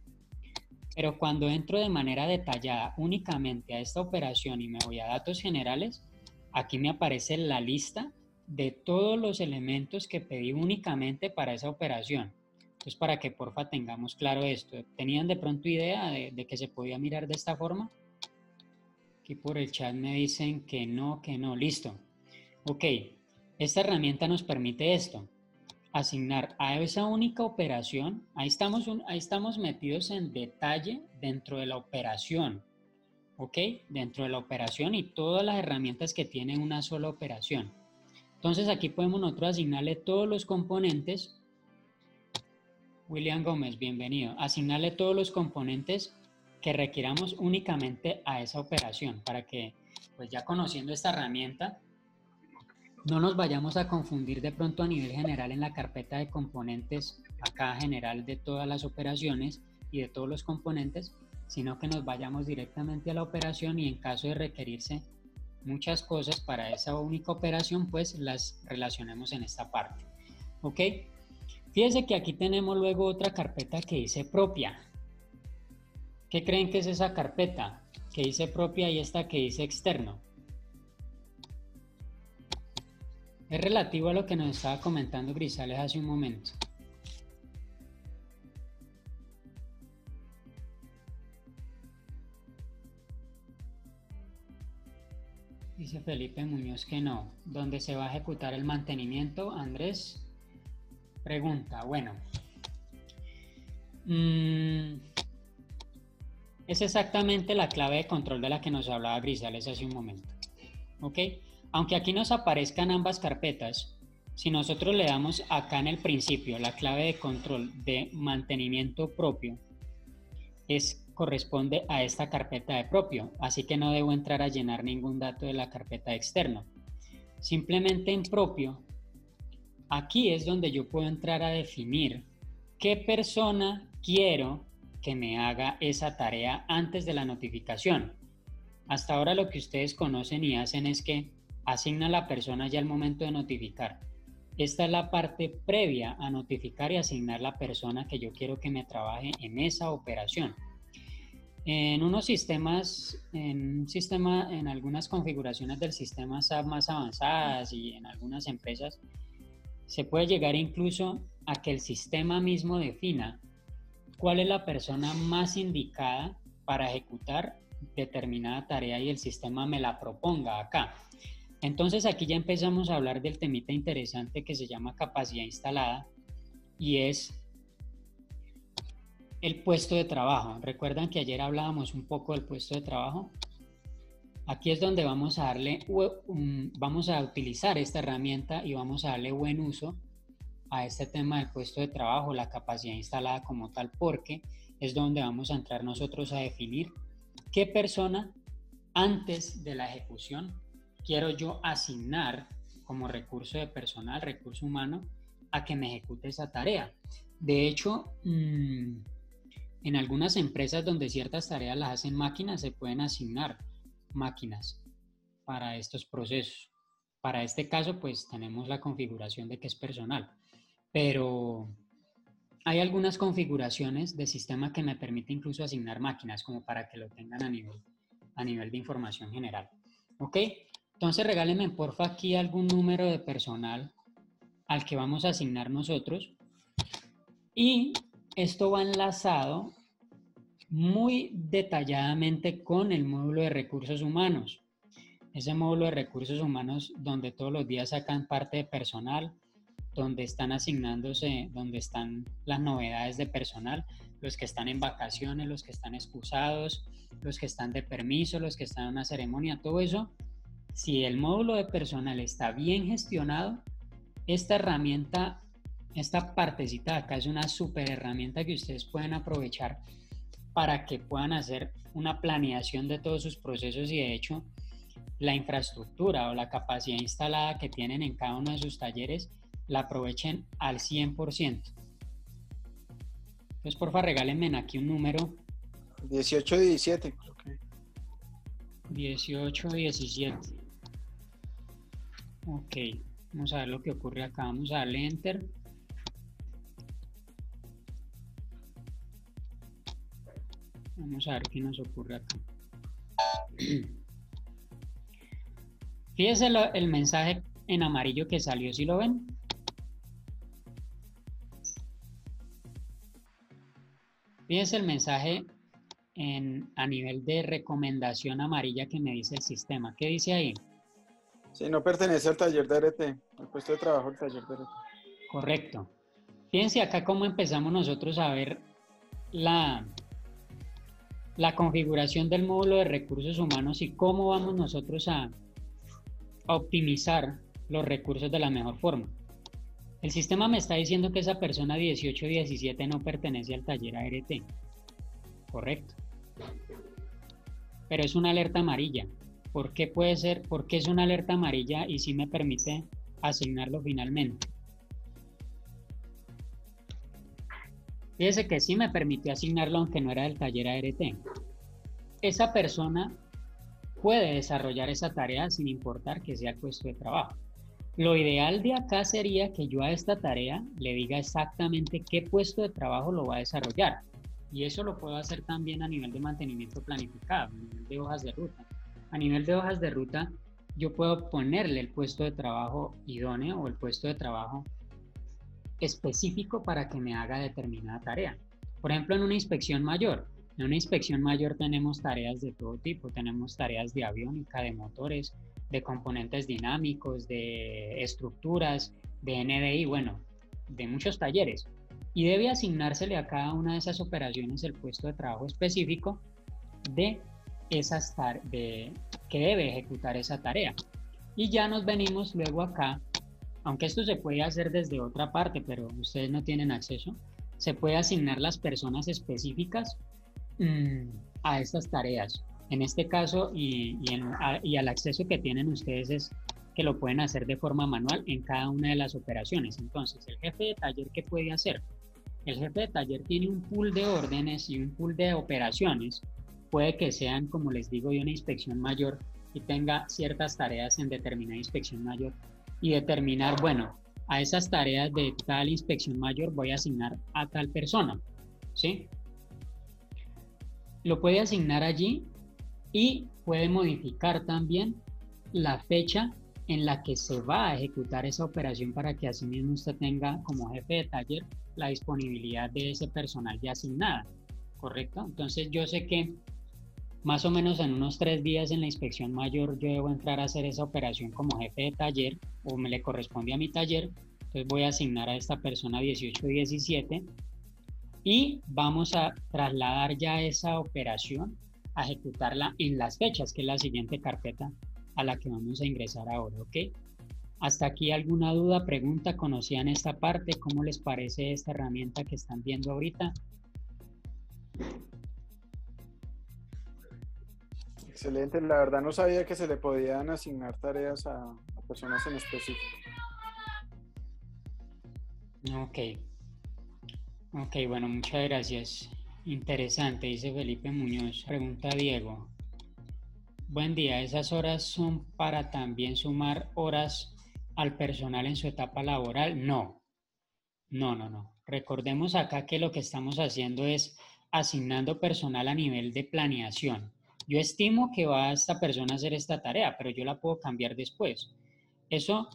Pero cuando entro de manera detallada únicamente a esta operación y me voy a datos generales, aquí me aparece la lista de todos los elementos que pedí únicamente para esa operación. Entonces, para que porfa tengamos claro esto. ¿Tenían de pronto idea de que se podía mirar de esta forma? Aquí por el chat me dicen que no, listo. Ok, esta herramienta nos permite esto. Asignar a esa única operación, ahí estamos metidos en detalle dentro de la operación, ¿ok? Dentro de la operación y todas las herramientas que tiene una sola operación. Entonces aquí podemos nosotros asignarle todos los componentes. William Gómez, bienvenido. Asignarle todos los componentes que requiramos únicamente a esa operación para que, pues ya conociendo esta herramienta, no nos vayamos a confundir de pronto a nivel general en la carpeta de componentes, acá general de todas las operaciones y de todos los componentes, sino que nos vayamos directamente a la operación y en caso de requerirse muchas cosas para esa única operación, pues las relacionemos en esta parte. ¿Ok? Fíjense que aquí tenemos luego otra carpeta que dice propia. ¿Qué creen que es esa carpeta que dice propia y esta que dice externo? Es relativo a lo que nos estaba comentando Grisales hace un momento. Dice Felipe Muñoz que no. ¿Dónde se va a ejecutar el mantenimiento? Andrés pregunta. Bueno. Es exactamente la clave de control de la que nos hablaba Grisales hace un momento. ¿Ok? Aunque aquí nos aparezcan ambas carpetas, si nosotros le damos acá en el principio la clave de control de mantenimiento propio, corresponde a esta carpeta de propio, así que no debo entrar a llenar ningún dato de la carpeta externo. Simplemente en propio, aquí es donde yo puedo entrar a definir qué persona quiero que me haga esa tarea antes de la notificación. Hasta ahora lo que ustedes conocen y hacen es que asignan a la persona ya al momento de notificar. Esta es la parte previa a notificar y asignar la persona que yo quiero que me trabaje en esa operación. En unos sistemas, en algunas configuraciones del sistema SAP más avanzadas y en algunas empresas, se puede llegar incluso a que el sistema mismo defina cuál es la persona más indicada para ejecutar determinada tarea y el sistema me la proponga acá. Entonces aquí ya empezamos a hablar del temita interesante que se llama capacidad instalada y es el puesto de trabajo. ¿Recuerdan que ayer hablábamos un poco del puesto de trabajo? Aquí es donde vamos a utilizar esta herramienta y vamos a darle buen uso a este tema del puesto de trabajo, la capacidad instalada como tal, porque es donde vamos a entrar nosotros a definir qué persona antes de la ejecución quiero yo asignar como recurso de personal, recurso humano, a que me ejecute esa tarea. De hecho, en algunas empresas donde ciertas tareas las hacen máquinas, se pueden asignar máquinas para estos procesos. Para este caso, pues tenemos la configuración de que es personal, pero hay algunas configuraciones de sistema que me permite incluso asignar máquinas, como para que lo tengan a nivel de información general. ¿Ok? Entonces regálenme porfa aquí algún número de personal al que vamos a asignar nosotros. Y esto va enlazado muy detalladamente con el módulo de recursos humanos. Ese módulo de recursos humanos donde todos los días sacan parte de personal, donde están asignándose, donde están las novedades de personal, los que están en vacaciones, los que están excusados, los que están de permiso, los que están en una ceremonia, todo eso. Si el módulo de personal está bien gestionado, esta herramienta, esta partecita de acá es una súper herramienta que ustedes pueden aprovechar para que puedan hacer una planeación de todos sus procesos y de hecho la infraestructura o la capacidad instalada que tienen en cada uno de sus talleres la aprovechen al 100%. Entonces, porfa, regálenme aquí un número. 18-17, creo que. 18-17. Ok, vamos a ver lo que ocurre acá. Vamos a darle Enter. Vamos a ver qué nos ocurre acá. Fíjense el mensaje en amarillo que salió, ¿sí lo ven? Fíjense el mensaje a nivel de recomendación amarilla que me dice el sistema. ¿Qué dice ahí? Sí, no pertenece al taller de RT, al puesto de trabajo del taller de RT. Correcto. Fíjense acá cómo empezamos nosotros a ver la configuración del módulo de recursos humanos y cómo vamos nosotros a optimizar los recursos de la mejor forma. El sistema me está diciendo que esa persona 18-17 no pertenece al taller ART. Correcto. Pero es una alerta amarilla. ¿Por qué puede ser? ¿Por qué es una alerta amarilla y sí me permite asignarlo finalmente? Fíjese que sí me permitió asignarlo aunque no era del taller ART. Esa persona puede desarrollar esa tarea sin importar que sea el puesto de trabajo. Lo ideal de acá sería que yo a esta tarea le diga exactamente qué puesto de trabajo lo va a desarrollar. Y eso lo puedo hacer también a nivel de mantenimiento planificado, a nivel de hojas de ruta. A nivel de hojas de ruta, yo puedo ponerle el puesto de trabajo idóneo o el puesto de trabajo específico para que me haga determinada tarea. Por ejemplo, en una inspección mayor. En una inspección mayor tenemos tareas de todo tipo. Tenemos tareas de aviónica, de motores, de componentes dinámicos, de estructuras, de NDI, bueno, de muchos talleres. Y debe asignársele a cada una de esas operaciones el puesto de trabajo específico de esas que debe ejecutar esa tarea. Y ya nos venimos luego acá, aunque esto se puede hacer desde otra parte, pero ustedes no tienen acceso, se puede asignar las personas específicas a estas tareas. En este caso, y al acceso que tienen ustedes es que lo pueden hacer de forma manual en cada una de las operaciones. Entonces, el jefe de taller, ¿qué puede hacer? El jefe de taller tiene un pool de órdenes y un pool de operaciones. Puede que sean, como les digo, de una inspección mayor y tenga ciertas tareas en determinada inspección mayor y determinar, bueno, a esas tareas de tal inspección mayor voy a asignar a tal persona, ¿sí? Lo puede asignar allí y puede modificar también la fecha en la que se va a ejecutar esa operación para que así mismo usted tenga como jefe de taller la disponibilidad de ese personal ya asignada, ¿correcto? Entonces yo sé que más o menos en unos 3 días en la inspección mayor yo debo entrar a hacer esa operación como jefe de taller o me le corresponde a mi taller, entonces voy a asignar a esta persona 18 y 17 y vamos a trasladar ya esa operación a ejecutarla en las fechas, que es la siguiente carpeta a la que vamos a ingresar ahora, ¿ok? ¿Hasta aquí alguna duda, pregunta? ¿Conocían esta parte? ¿Cómo les parece esta herramienta que están viendo ahorita? Excelente, la verdad no sabía que se le podían asignar tareas a personas en específico. Ok, bueno, muchas gracias. Interesante, dice Felipe Muñoz. Pregunta Diego. Buen día, ¿esas horas son para también sumar horas al personal en su etapa laboral? No. Recordemos acá que lo que estamos haciendo es asignando personal a nivel de planeación. Yo estimo que va esta persona a hacer esta tarea, pero yo la puedo cambiar después. Eso,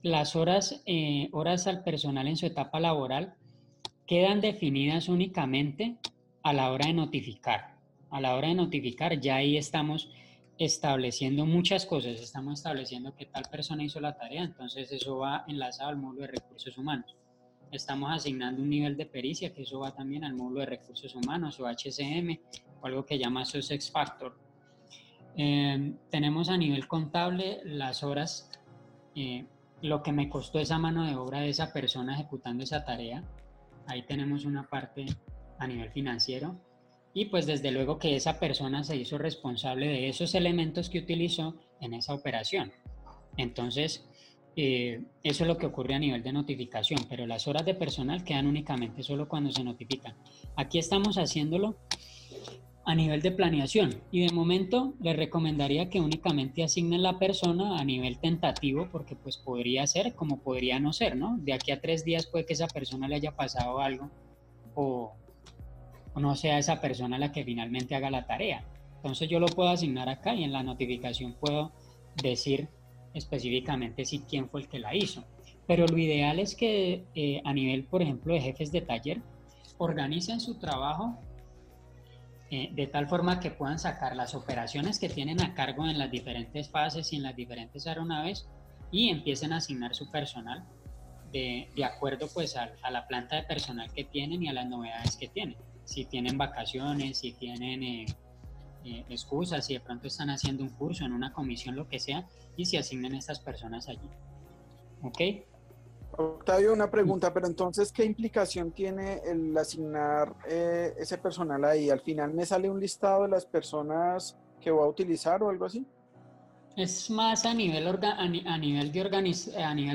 las horas al personal en su etapa laboral quedan definidas únicamente a la hora de notificar. A la hora de notificar ya ahí estamos estableciendo muchas cosas. Estamos estableciendo que tal persona hizo la tarea, entonces eso va enlazado al módulo de recursos humanos. Estamos asignando un nivel de pericia, que eso va también al módulo de recursos humanos o HCM o algo que llama Success Factor. Tenemos a nivel contable las horas, lo que me costó esa mano de obra de esa persona ejecutando esa tarea. Ahí tenemos una parte a nivel financiero. Y pues desde luego que esa persona se hizo responsable de esos elementos que utilizó en esa operación. Entonces, eso es lo que ocurre a nivel de notificación, pero las horas de personal quedan únicamente solo cuando se notifican. Aquí estamos haciéndolo a nivel de planeación y de momento les recomendaría que únicamente asignen la persona a nivel tentativo porque pues podría ser como podría no ser, ¿no? De aquí a 3 días puede que esa persona le haya pasado algo o no sea esa persona la que finalmente haga la tarea. Entonces yo lo puedo asignar acá y en la notificación puedo decir específicamente si quién fue el que la hizo. Pero lo ideal es que a nivel, por ejemplo, de jefes de taller, organicen su trabajo de tal forma que puedan sacar las operaciones que tienen a cargo en las diferentes fases y en las diferentes aeronaves y empiecen a asignar su personal de acuerdo pues a la planta de personal que tienen y a las novedades que tienen. Si tienen vacaciones, si tienen excusas, si de pronto están haciendo un curso en una comisión, lo que sea, y se asignen estas personas allí. ¿Ok? Octavio, una pregunta, pero entonces, ¿qué implicación tiene el asignar ese personal ahí? ¿Al final me sale un listado de las personas que voy a utilizar o algo así? Es más a nivel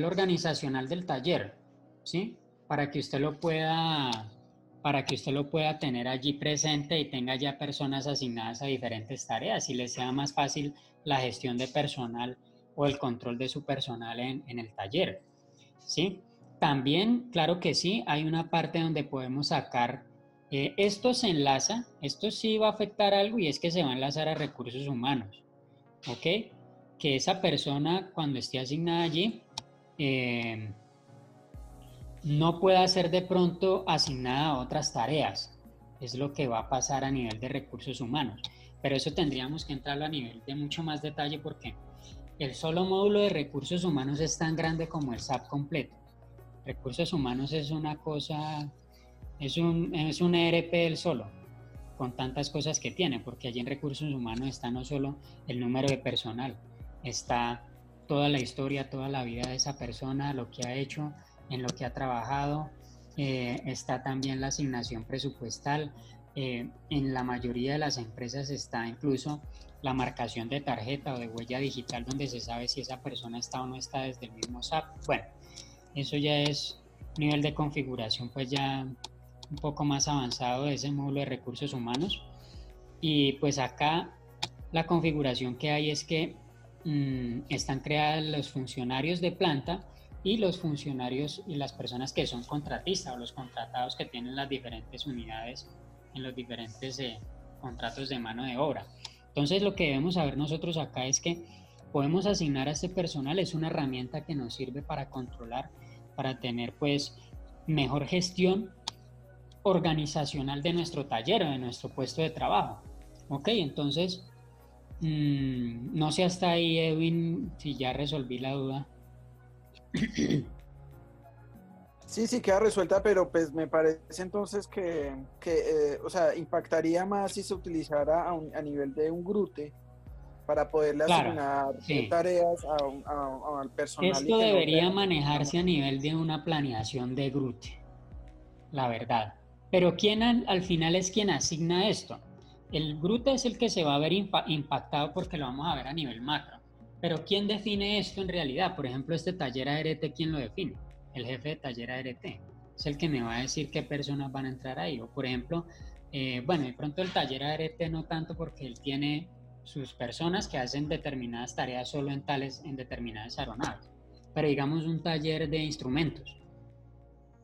organizacional del taller, ¿sí? Para que usted lo pueda tener allí presente y tenga ya personas asignadas a diferentes tareas y les sea más fácil la gestión de personal o el control de su personal en el taller, ¿sí? También, claro que sí, hay una parte donde podemos sacar, esto se enlaza, esto sí va a afectar algo y es que se va a enlazar a recursos humanos, ¿ok? Que esa persona cuando esté asignada allí no pueda ser de pronto asignada a otras tareas. Es lo que va a pasar a nivel de recursos humanos. Pero eso tendríamos que entrarlo a nivel de mucho más detalle porque el solo módulo de recursos humanos es tan grande como el SAP completo. Recursos humanos es una cosa, es un ERP del solo, con tantas cosas que tiene, porque allí en recursos humanos está no solo el número de personal, está toda la historia, toda la vida de esa persona, lo que ha hecho, en lo que ha trabajado, está también la asignación presupuestal, en la mayoría de las empresas está incluso la marcación de tarjeta o de huella digital donde se sabe si esa persona está o no está desde el mismo SAP. Bueno, eso ya es nivel de configuración pues ya un poco más avanzado de ese módulo de recursos humanos. Y pues acá la configuración que hay es que están creadas los funcionarios de planta y los funcionarios y las personas que son contratistas o los contratados que tienen las diferentes unidades en los diferentes contratos de mano de obra. Entonces lo que debemos saber nosotros acá es que podemos asignar a este personal, es una herramienta que nos sirve para controlar, para tener pues mejor gestión organizacional de nuestro taller o de nuestro puesto de trabajo. Ok, entonces no sé hasta ahí, Edwin, si ya resolví la duda. Sí, queda resuelta, pero pues me parece entonces que o sea, impactaría más si se utilizara a nivel de un GRUTE para poderle asignar tareas al personal. Esto debería manejarse a nivel de una planeación de GRUTE, la verdad. Pero ¿quién al final es quien asigna esto? El GRUTE es el que se va a ver impactado porque lo vamos a ver a nivel macro. Pero ¿quién define esto en realidad? Por ejemplo, este taller ART, ¿quién lo define? El jefe de taller ART. Es el que me va a decir qué personas van a entrar ahí. O por ejemplo, bueno, de pronto el taller ART no tanto porque él tiene sus personas que hacen determinadas tareas solo en determinadas aeronaves. Pero digamos un taller de instrumentos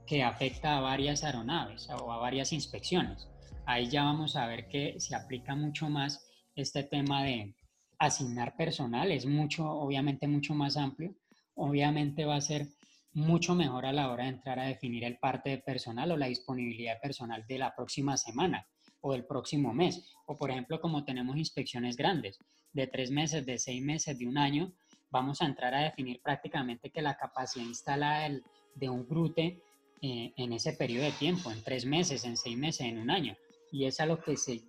que afecta a varias aeronaves o a varias inspecciones. Ahí ya vamos a ver que se aplica mucho más este tema de asignar personal, es obviamente mucho más amplio, obviamente va a ser mucho mejor a la hora de entrar a definir el parte de personal o la disponibilidad de personal de la próxima semana o del próximo mes, o por ejemplo como tenemos inspecciones grandes de 3 meses, de 6 meses, de un año, vamos a entrar a definir prácticamente que la capacidad instalada de un GRUTE en ese periodo de tiempo, en 3 meses, en 6 meses, en un año. Y es a lo que se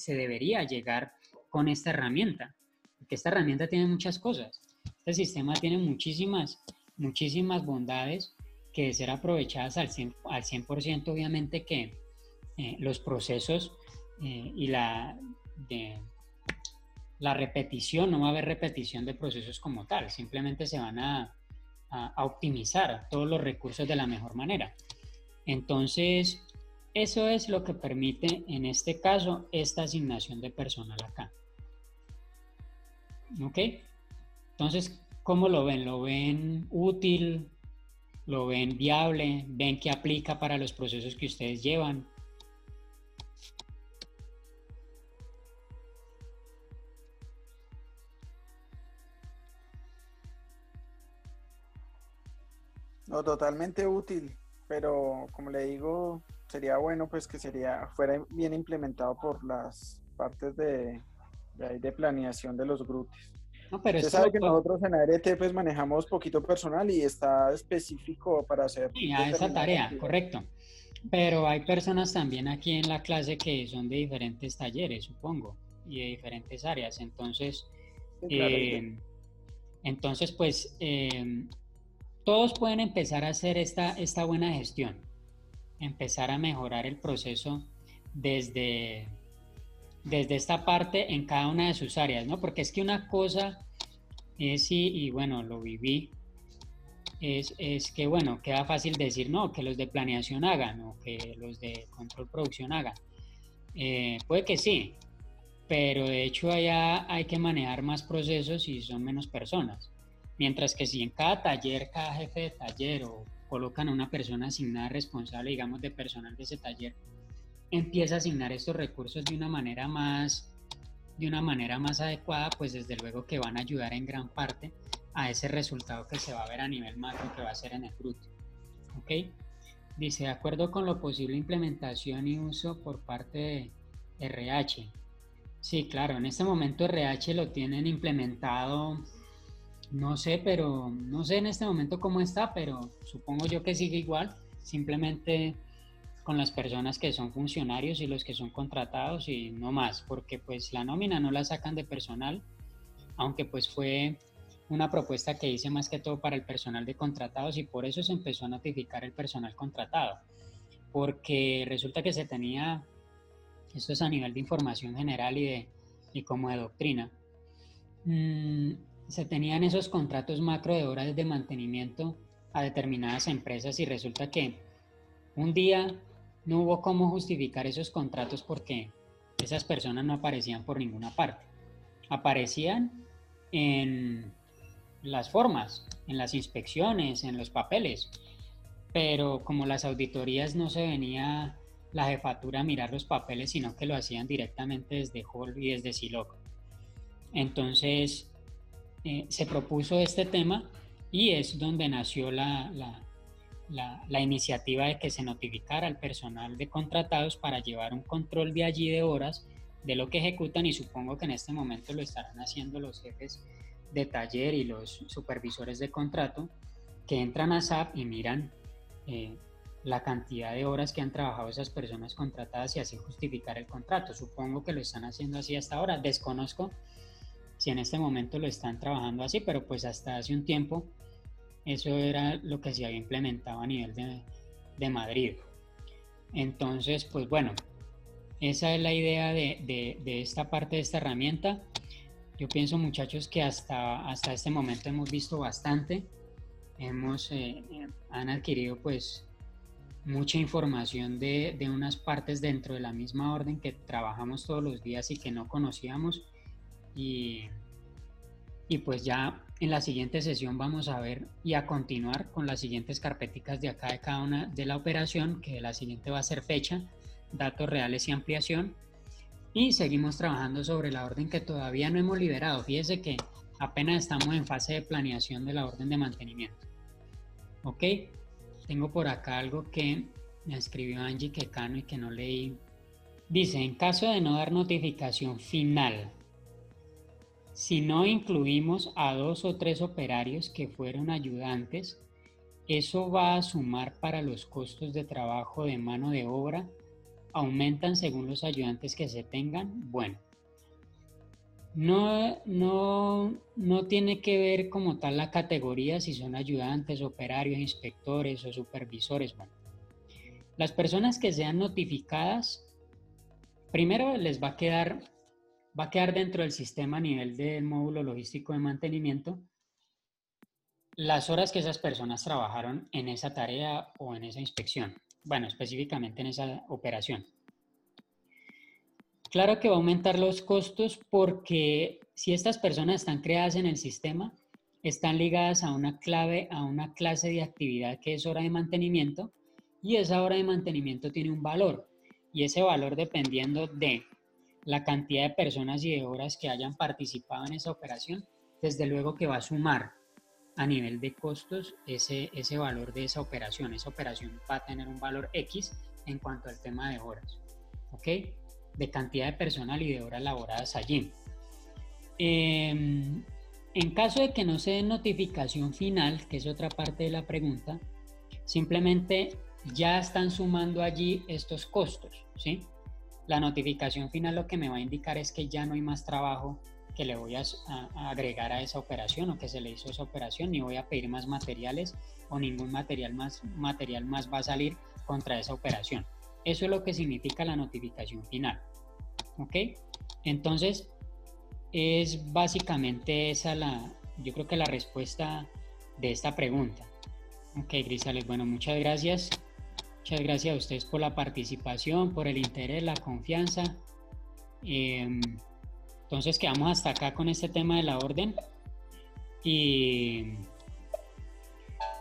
debería llegar con esta herramienta, porque esta herramienta tiene muchas cosas. Este sistema tiene muchísimas bondades que de ser aprovechadas al 100%, obviamente que los procesos y la repetición, no va a haber repetición de procesos como tal, simplemente se van a optimizar todos los recursos de la mejor manera. Entonces, eso es lo que permite, en este caso, esta asignación de personal acá. ¿Ok? Entonces, ¿cómo lo ven? ¿Lo ven útil? ¿Lo ven viable? ¿Ven que aplica para los procesos que ustedes llevan? No, totalmente útil, pero como le digo, sería bueno pues que fuera bien implementado por las partes de planeación de los GRUTES. No, pero usted sabe que nosotros en ART pues manejamos poquito personal y está específico para hacer esa tarea, actividad. Correcto. Pero hay personas también aquí en la clase que son de diferentes talleres, supongo, y de diferentes áreas. Entonces, pues todos pueden empezar a hacer esta buena gestión, empezar a mejorar el proceso desde esta parte en cada una de sus áreas, ¿no? Porque es que una cosa es, y bueno, lo viví, es que, bueno, queda fácil decir, no, que los de planeación hagan o que los de control producción hagan. Puede que sí, pero de hecho allá hay que manejar más procesos y son menos personas. Mientras que si en cada taller, cada jefe de taller o colocan a una persona asignada responsable, digamos, de personal de ese taller, empieza a asignar estos recursos de una manera más adecuada, pues desde luego que van a ayudar en gran parte a ese resultado que se va a ver a nivel macro, que va a ser en el GRUTE. ¿Ok? Dice, de acuerdo con lo posible implementación y uso por parte de RH. Sí, claro, en este momento RH lo tienen implementado No sé, pero no sé en este momento cómo está, pero supongo yo que sigue igual, simplemente con las personas que son funcionarios y los que son contratados y no más, porque pues la nómina no la sacan de personal, aunque pues fue una propuesta que hice más que todo para el personal de contratados y por eso se empezó a notificar el personal contratado, porque resulta que se tenía, esto es a nivel de información general y como de doctrina, se tenían esos contratos macro de horas de mantenimiento a determinadas empresas y resulta que un día no hubo cómo justificar esos contratos porque esas personas no aparecían por ninguna parte. Aparecían en las formas, en las inspecciones, en los papeles, pero como las auditorías no se venía la jefatura a mirar los papeles, sino que lo hacían directamente desde Hall y desde Siloc. Entonces se propuso este tema y es donde nació la iniciativa de que se notificara al personal de contratados para llevar un control de allí de horas de lo que ejecutan y supongo que en este momento lo estarán haciendo los jefes de taller y los supervisores de contrato que entran a SAP y miran la cantidad de horas que han trabajado esas personas contratadas y así justificar el contrato. Supongo que lo están haciendo así hasta ahora. Desconozco si en este momento lo están trabajando así, pero pues hasta hace un tiempo eso era lo que se había implementado a nivel de Madrid. Entonces, pues bueno, esa es la idea de esta parte de esta herramienta. Yo pienso, muchachos, que hasta este momento hemos visto bastante. Han adquirido pues mucha información de unas partes dentro de la misma orden que trabajamos todos los días y que no conocíamos. Y pues ya en la siguiente sesión vamos a ver y a continuar con las siguientes carpeticas de acá de cada una de la operación, que la siguiente va a ser fecha, datos reales y ampliación. Y seguimos trabajando sobre la orden que todavía no hemos liberado. Fíjese que apenas estamos en fase de planeación de la orden de mantenimiento. Ok, tengo por acá algo que me escribió Angie Quecano y que no leí. Dice, en caso de no dar notificación final, si no incluimos a 2 o 3 operarios que fueron ayudantes, ¿eso va a sumar para los costos de trabajo de mano de obra? ¿Aumentan según los ayudantes que se tengan? Bueno, no tiene que ver como tal la categoría si son ayudantes, operarios, inspectores o supervisores. Bueno, las personas que sean notificadas, primero les va a quedar dentro del sistema a nivel del módulo logístico de mantenimiento las horas que esas personas trabajaron en esa tarea o en esa inspección. Bueno, específicamente en esa operación. Claro que va a aumentar los costos porque si estas personas están creadas en el sistema, están ligadas a una clave, a una clase de actividad que es hora de mantenimiento y esa hora de mantenimiento tiene un valor y ese valor dependiendo de la cantidad de personas y de horas que hayan participado en esa operación, desde luego que va a sumar a nivel de costos ese valor de esa operación. Esa operación va a tener un valor X en cuanto al tema de horas, ¿ok? De cantidad de personal y de horas laboradas allí. En caso de que no se dé notificación final, que es otra parte de la pregunta, simplemente ya están sumando allí estos costos, ¿sí? La notificación final lo que me va a indicar es que ya no hay más trabajo que le voy a agregar a esa operación o que se le hizo esa operación, ni voy a pedir más materiales o ningún material más va a salir contra esa operación. Eso es lo que significa la notificación final. ¿Ok? Entonces, es básicamente esa yo creo que la respuesta de esta pregunta. Ok, Grisales, bueno, muchas gracias. Muchas gracias a ustedes por la participación, por el interés, la confianza. Entonces quedamos hasta acá con este tema de la orden y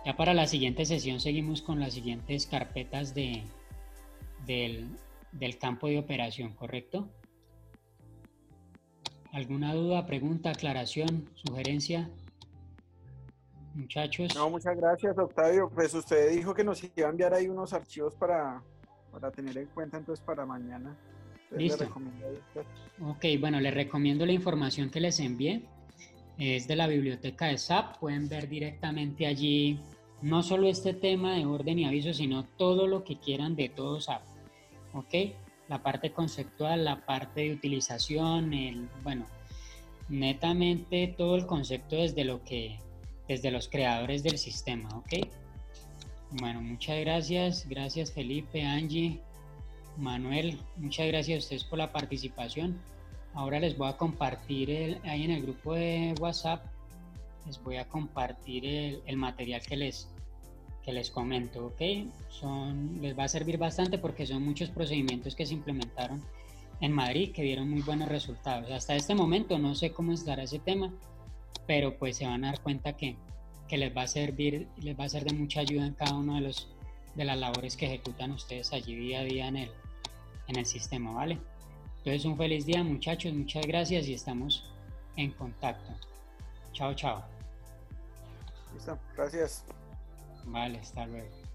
ya para la siguiente sesión seguimos con las siguientes carpetas del campo de operación, ¿correcto? ¿Alguna duda, pregunta, aclaración, sugerencia? Muchachos. No, muchas gracias, Octavio. Pues usted dijo que nos iba a enviar ahí unos archivos para tener en cuenta entonces para mañana. Entonces, listo. Ok, bueno, les recomiendo la información que les envié. es de la biblioteca de SAP. Pueden ver directamente allí no solo este tema de orden y aviso, sino todo lo que quieran de todo SAP. ¿Ok? La parte conceptual, la parte de utilización, bueno, netamente todo el concepto desde los creadores del sistema. ¿Ok? Bueno, muchas gracias. Gracias Felipe, Angie, Manuel. Muchas gracias a ustedes por la participación. Ahora les voy a compartir ahí en el grupo de WhatsApp, les voy a compartir el material que les comento, ¿ok? Les va a servir bastante porque son muchos procedimientos que se implementaron en Madrid que dieron muy buenos resultados. Hasta este momento no sé cómo estará ese tema, pero pues se van a dar cuenta que les va a servir, les va a ser de mucha ayuda en cada uno de las labores que ejecutan ustedes allí día a día en el sistema, ¿vale? Entonces un feliz día, muchachos, muchas gracias y estamos en contacto. Chao, chao. Listo, gracias. Vale, hasta luego.